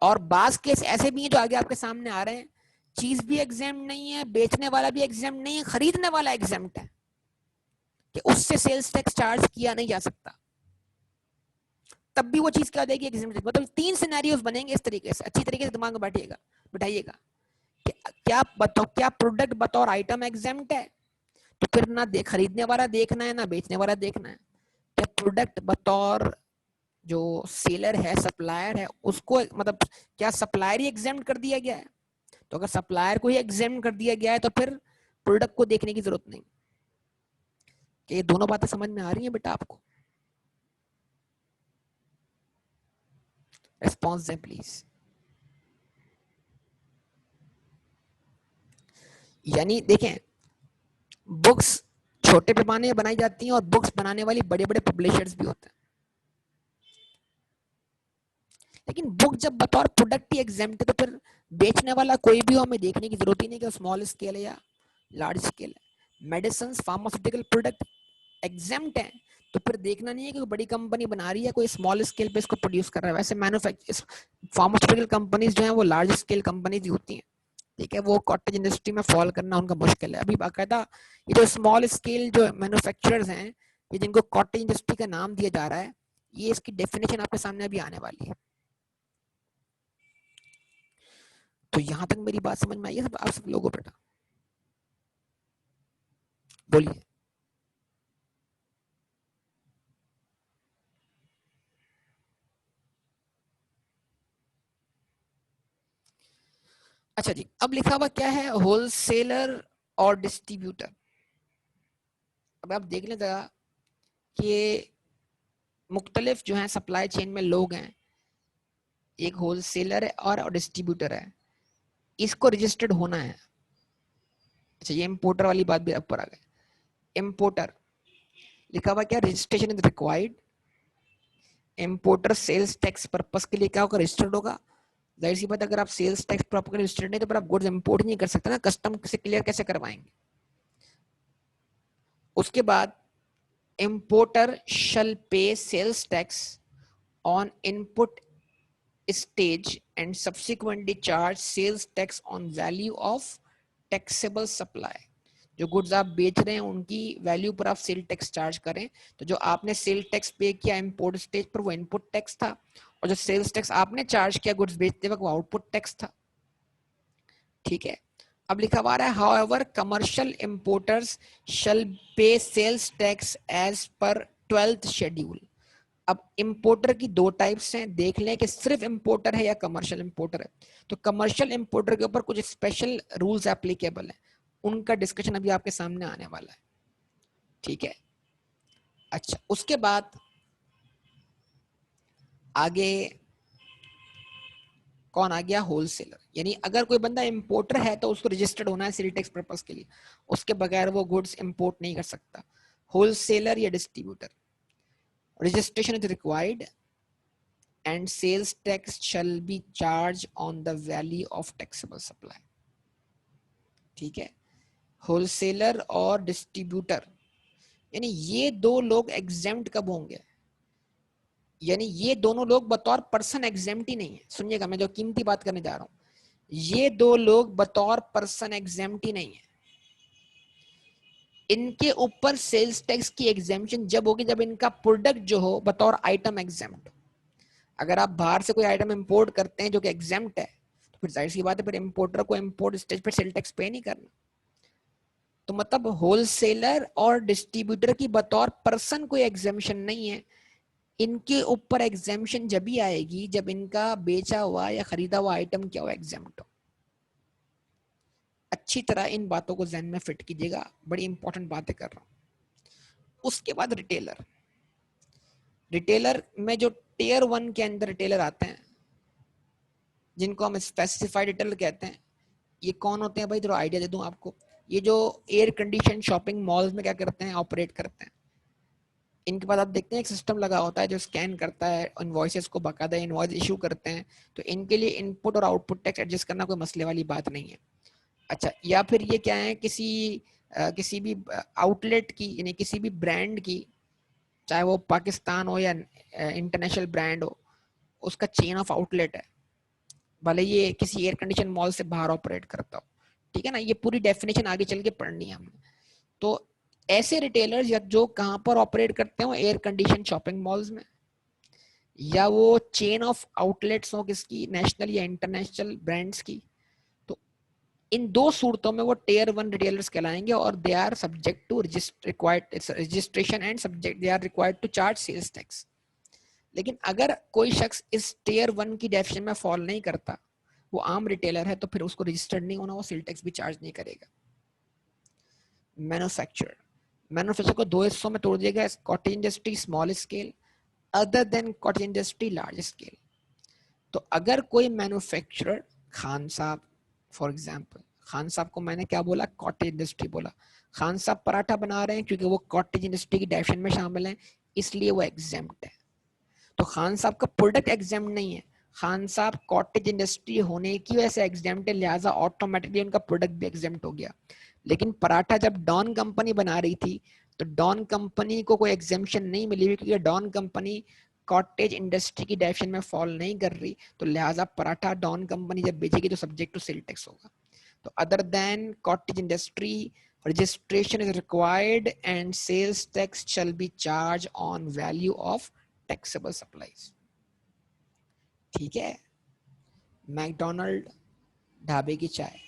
और बास केस ऐसे भी हैं जो आगे आपके सामने आ रहे हैं, चीज भी एग्जेम्प्ट नहीं है, बेचने वाला भी एग्जेम्प्ट नहीं है, खरीदने वाला एग्जेम्प्ट है कि उससे सेल्स टैक्स चार्ज किया नहीं जा सकता, तब भी वो चीज क्या देगी, एग्जेम्प्ट। मतलब 3 सिनेरियोस बनेंगे इस तरीके से, अच्छी तरीके से दिमाग में बैठिएगा, बिठाइएगा। क्या बताओ, क्या प्रोडक्ट बतौर आइटम एग्जेम्प्ट है, तो फिर ना खरीदने वाला देखना है ना बेचने वाला देखना है। क्या प्रोडक्ट बतौर जो सेलर है, सप्लायर है, उसको मतलब क्या सप्लायर ही एग्जेम्प्ट कर दिया गया है? तो अगर सप्लायर को ही एग्जेम्प्ट कर दिया गया है तो फिर प्रोडक्ट को देखने की जरूरत नहीं। ये दोनों बातें समझ में आ रही हैं बेटा आपको? रिस्पॉन्स दें प्लीज। यानी देखें, बुक्स छोटे पैमाने में बनाई जाती हैं और बुक्स बनाने वाली बड़े बड़े पब्लिशर्स भी होते हैं, लेकिन बुक जब बतौर प्रोडक्ट ही एग्जेम्प्ट है तो फिर बेचने वाला कोई भी हो, हमें देखने की जरूरत ही नहीं कि स्मॉल स्केल है या लार्ज स्केल है। मेडिसिन, फार्मास्यूटिकल प्रोडक्ट एग्जेम्प्ट है, तो फिर देखना नहीं है कि बड़ी कंपनी बना रही है, कोई स्मॉल स्केल पे इसको प्रोड्यूस कर रहा है। वैसे मैन्युफैक्चर फार्मास्यूटिकल कंपनीज जो है वो लार्ज स्केल कंपनीज ही होती हैं, ठीक है। वो कॉटेज इंडस्ट्री में फॉल करना उनका मुश्किल है। अभी बाकायदा ये जो स्मॉल स्केल जो मैन्युफैक्चरर्स हैं, ये जिनको कॉटेज इंडस्ट्री का नाम दिया जा रहा है, ये इसकी डेफिनेशन आपके सामने अभी आने वाली है। तो यहां तक मेरी बात समझ में आई है सब आप सब लोगों? बेटा बोलिए। अच्छा जी, अब लिखा हुआ क्या है, होलसेलर और डिस्ट्रीब्यूटर। अब आप देख लें जरा कि मुख्तलिफ जो है सप्लाई चेन में लोग हैं, एक होलसेलर है और डिस्ट्रीब्यूटर है, इसको रजिस्टर्ड होना है। अच्छा, ये इम्पोर्टर वाली बात भी अब पर आ गई। इम्पोर्टर लिखा हुआ क्या, registration is required. Importer sales tax purpose के लिए क्या होगा, रजिस्टर्ड होगा। जाहिर सी बात, अगर आप सेल्स टैक्स प्रॉपर रजिस्टर्ड नहीं तो फिर आप गुड्स इंपोर्ट नहीं कर सकते ना, कस्टम से क्लियर कैसे करवाएंगे। उसके बाद importer shall pay sales tax on input stage and subsequently charge sales tax on value of taxable supply। जो गुड्स आप बेच रहे हैं उनकी वैल्यू पर आप सेल टैक्स चार्ज करें, तो जो आपने सेल टैक्स पे किया इंपोर्ट स्टेज पर वो इनपुट टैक्स था, और जो सेल्स टैक्स आपने चार्ज किया गुड्स बेचते वक्त वो आउटपुट टैक्स था, ठीक है। अब लिखा हुआ है, हाउएवर कमर्शियल इंपोर्टर्स शैल पे sales tax as per 12th schedule. अब इंपोर्टर की दो टाइप्स हैं, देख लें कि सिर्फ इंपोर्टर है या कमर्शियल इंपोर्टर है। तो कमर्शियल इंपोर्टर के ऊपर कुछ स्पेशल रूल्स एप्लीकेबल हैं, उनका डिस्कशन अभी आपके सामने आने वाला है, ठीक है। अच्छा, उसके बाद आगे कौन आ गया? होलसेलर। यानी अगर कोई बंदा इंपोर्टर है तो उसको रजिस्टर्ड होना है सेल टैक्स पर्पस के लिए, उसके बगैर वो गुड्स इंपोर्ट नहीं कर सकता। होलसेलर या distributor, registration is required and sales tax shall be charge on the value of taxable supply. ठीक है, होलसेलर और डिस्ट्रीब्यूटर, यानी ये दो लोग एग्जेम्प्ट कब होंगे? यानी ये दोनों लोग बतौर पर्सन एग्जेम्प्ट ही नहीं है। सुनिएगा, मैं जो कीमती बात करने जा रहा हूं, ये दो लोग बतौर पर्सन एग्जेम्प्ट ही नहीं है। इनके ऊपर सेल्स टैक्स की एग्जेम्पशन जब होगी जब इनका प्रोडक्ट जो हो बतौर आइटम एग्जेम्प्ट। अगर आप बाहर से कोई आइटम इंपोर्ट करते हैं जो कि एग्जेम्प्ट है, तो फिर जाहिर सी बात है फिर इंपोर्टर को इंपोर्ट स्टेज पर सेल टैक्स पे नहीं करना। तो मतलब होलसेलर और डिस्ट्रीब्यूटर की बतौर पर्सन कोई एग्जेम्पशन नहीं है। इनके ऊपर एग्जेम्पशन जब भी आएगी जब इनका बेचा हुआ या खरीदा हुआ आइटम क्या हो, एग्जेम्प्ट हो। अच्छी तरह इन बातों को ज़हन में फिट कीजिएगा, बड़ी इंपॉर्टेंट बातें कर रहा हूं। उसके बाद रिटेलर। रिटेलर में जो टियर 1 के अंदर रिटेलर आते हैं, जिनको हम स्पेसिफाइड रिटेलर कहते हैं, ये कौन होते हैं भाई? थोड़ा आइडिया दे दूं आपको। ये जो एयर कंडीशन शॉपिंग मॉल्स में क्या करते हैं, ऑपरेट करते हैं। इनके पास आप देखते हैं एक सिस्टम लगा होता है जो स्कैन करता है इनवॉइसेस को, बाकायदा इनवॉइस इशू करते हैं। तो इनके लिए इनपुट और आउटपुट टैक्स एडजस्ट करना कोई मसले वाली बात नहीं है। अच्छा, या फिर ये क्या है, किसी भी आउटलेट की, यानी किसी भी ब्रांड की, चाहे वो पाकिस्तान हो या इंटरनेशनल ब्रांड हो, उसका चेन ऑफ आउटलेट है, भले ये किसी एयर कंडीशन मॉल से बाहर ऑपरेट करता हो। ठीक है ना, ये पूरी डेफिनेशन आगे चल के पढ़नी है हमने। तो ऐसे रिटेलर्स या जो कहां पर ऑपरेट करते हो, एयर कंडीशन शॉपिंग मॉल्स में, या वो चेन ऑफ आउटलेट्स हो किसकी, नेशनल या इंटरनेशनल ब्रांड्स की, तो इन दो सूरतों में वो टियर 1 रिटेलर्स कहलाएंगे और they are subject to registration and subject they are required to charge sales tax. लेकिन अगर कोई शख्स इस टियर 1 की डेफिनेशन में फॉल नहीं करता, वो आम रिटेलर है, तो फिर उसको रजिस्टर्ड नहीं होना, वो सेल टैक्स भी चार्ज नहीं करेगा। मैन्युफैक्चरर, मैन्युफैक्चर को दो हिस्सों में तोड़ दिया गया, cottage industry small scale, other than cottage industry large scale. तो अगर कोई मैन्युफैक्चरर, खान साहब फॉर एग्जांपल, खान साहब को मैंने क्या बोला, कॉटेज इंडस्ट्री बोला। खान साहब पराठा बना रहे हैं क्योंकि वो कॉटेज इंडस्ट्री की डेफिनेशन में शामिल हैं, इसलिए वो एग्जेम्प्ट है। तो खान साहब का प्रोडक्ट एग्जेम्प्ट नहीं है, खान साहब कॉटेज इंडस्ट्री होने की वजह से एग्जेम्प्ट है, लिहाजा ऑटोमेटिकली उनका प्रोडक्ट भी एग्जेम्प्ट हो गया। लेकिन पराठा जब डॉन कंपनी बना रही थी तो डॉन कंपनी को कोई एग्जेम्पशन नहीं मिली क्योंकि डॉन कंपनी कॉटेज इंडस्ट्री की डेफिनेशन में फॉल नहीं कर रही, तो लिहाजा पराठा डॉन कंपनी जब बेचेगी तो सब्जेक्ट टू सेल टैक्स होगा। तो other than cottage industry, registration is required and sales tax shall be charged on value of taxable supplies। ठीक है, मैकडोनल्ड ढाबे की चाय,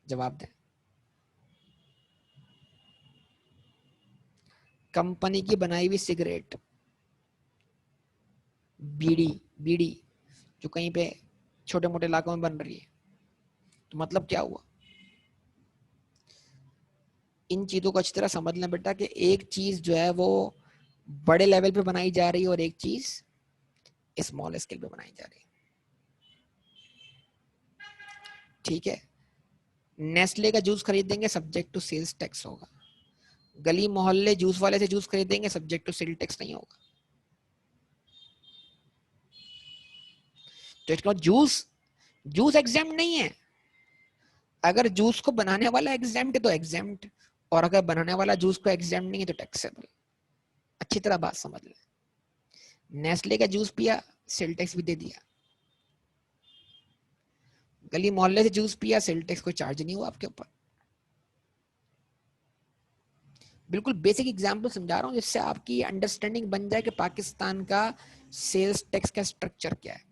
जवाब दें। कंपनी की बनाई हुई सिगरेट, बीड़ी, बीड़ी जो कहीं पे छोटे मोटे इलाकों में बन रही है, तो मतलब क्या हुआ? इन चीजों को अच्छी तरह समझ लें बेटा कि एक चीज जो है वो बड़े लेवल पे बनाई जा रही है और एक चीज स्मॉल स्केल पे बनाई जा रही है। ठीक है, नेस्ले का जूस खरीदेंगे सब्जेक्ट टू सेल्स टैक्स होगा, गली मोहल्ले जूस वाले से जूस खरीदेंगे सब्जेक्ट टू सेल टैक्स नहीं होगा। तो इसका जूस, जूस एग्जाम्प्ट नहीं है। अगर जूस को बनाने वाला एग्जाम्प्ट है तो एग्जाम्प्ट, और अगर बनाने वाला जूस को एग्जाम्प्ट नहीं है तो टैक्सेबल। अच्छी तरह बात समझ लें। नेस्ले का जूस पिया, सेल टैक्स भी दे दिया। गली मोहल्ले से जूस पिया, सेल टैक्स कोई चार्ज नहीं हुआ आपके ऊपर। बिल्कुल बेसिक एग्जांपल समझा रहा हूं जिससे आपकी अंडरस्टैंडिंग बन जाए कि पाकिस्तान का सेल्स टैक्स का स्ट्रक्चर क्या है।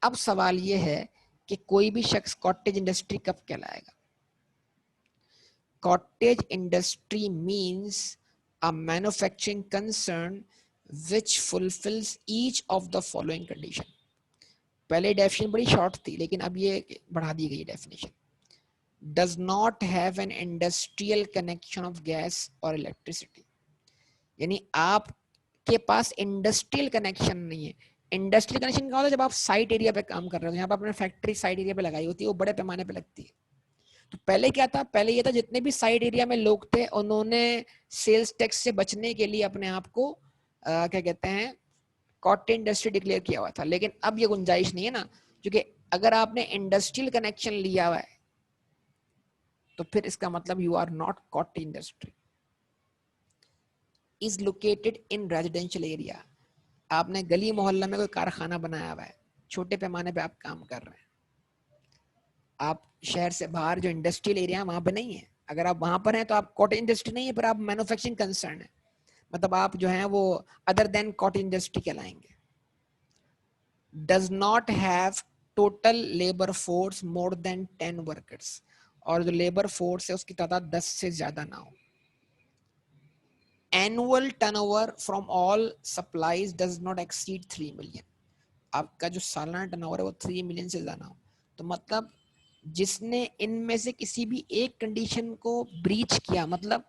अब सवाल यह है कि कोई भी शख्स कॉटेज इंडस्ट्री कब कहलाएगा? Cottage industry means a manufacturing concern which fulfills each of the following condition। पहले डेफिनेशन बड़ी शॉर्ट थी लेकिन अब ये बढ़ा दी गई definition. Does not have an industrial connection of gas और इलेक्ट्रिसिटी। यानी आपके पास इंडस्ट्रियल कनेक्शन नहीं है। इंडस्ट्रियल कनेक्शन क्या होता है? जब आप साइट एरिया पे काम कर रहे हो, यहाँ पर आपने फैक्ट्री साइट एरिया पे लगाई होती है, वो बड़े पैमाने पे लगती है। तो पहले क्या था? पहले ये था जितने भी साइड एरिया में लोग थे उन्होंने सेल्स टैक्स से बचने के लिए अपने आप को क्या कहते हैं, कॉटेज इंडस्ट्री डिक्लेयर किया हुआ था। लेकिन अब ये गुंजाइश नहीं है ना, क्योंकि अगर आपने इंडस्ट्रियल कनेक्शन लिया हुआ है तो फिर इसका मतलब you are not cottage industry. Is located in residential area. आपने गली मोहल्ला में कोई कारखाना बनाया हुआ है, छोटे पैमाने पे आप काम कर रहे हैं, आप शहर से बाहर जो इंडस्ट्रियल एरिया वहां पे नहीं है। अगर आप वहां पर हैं तो आप कॉटेज इंडस्ट्री नहीं है, पर आप मैन्युफैक्चरिंग कंसर्न है, मतलब आप जो है वो अदर देन कॉटेज इंडस्ट्री कहलाएंगे। Does not have total labour force more than 10 workers. और जो लेबर फोर्स है उसकी तादाद 10 से ज्यादा ना हो। Annual turnover from all supplies does not exceed 3 million. आपका जो सालाना टर्नओवर है वो 3 मिलियन से ज्यादा हो। तो मतलब जिसने इनमें से किसी भी एक कंडीशन को ब्रीच किया, मतलब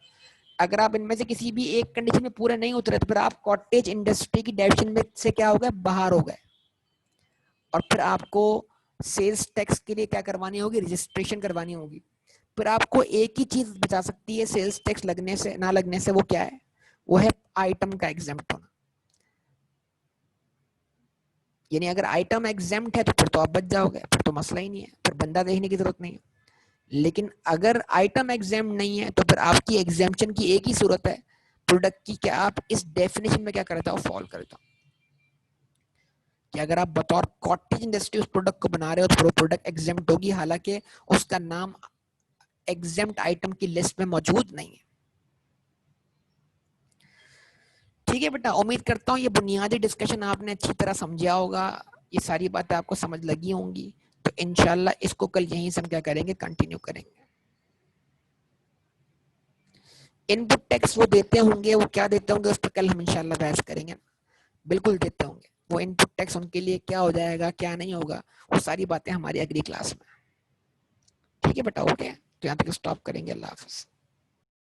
अगर आप इनमें से किसी भी एक कंडीशन में पूरे नहीं उतरे तो फिर आप कॉटेज इंडस्ट्री की डेफिनेशन में से क्या हो गए? बाहर हो गए। और फिर आपको सेल्स टैक्स के लिए क्या करवानी होगी? रजिस्ट्रेशन करवानी होगी। फिर आपको एक ही चीज बचा सकती है सेल्स टैक्स लगने से ना लगने से, वो क्या है? वो है आइटम का एग्जेम्प्ट होना। यानी अगर आइटम एग्जेम्प्ट है तो फिर तो आप बच जाओगे, फिर तो मसला ही नहीं है, फिर बंदा देखने की जरूरत नहीं है। लेकिन अगर आइटम एग्जेम्प्ट नहीं है तो फिर आपकी एग्जेम्पशन की एक ही सूरत है प्रोडक्ट की, क्या आप इस डेफिनेशन में क्या करता हो? फॉल करता हो। कि अगर आप बतौर कॉटेज इंडस्ट्री उस प्रोडक्ट को बना रहे हो तो प्रोडक्ट एग्जेम्प्ट होगी, हालांकि उसका नाम एग्जेम्प्ट आइटम की लिस्ट में मौजूद नहीं है। ठीक है बेटा, उम्मीद करता हूँ ये बुनियादी डिस्कशन आपने अच्छी तरह समझा होगा, ये सारी बातें आपको समझ लगी होंगी। तो इंशाल्लाह इसको कल यहीं से हम क्या करेंगे? कंटिन्यू करेंगे। इनपुट टैक्स वो देते होंगे, वो क्या देते होंगे उस पर कल हम इंशाल्लाह बहस करेंगे। बिल्कुल देते होंगे वो इनपुट टैक्स, उनके लिए क्या हो जाएगा क्या नहीं होगा, वो सारी बातें हमारी अगली क्लास में। ठीक है बेटा, ओके, तो यहाँ तक स्टॉप करेंगे। अल्लाह हाफिज।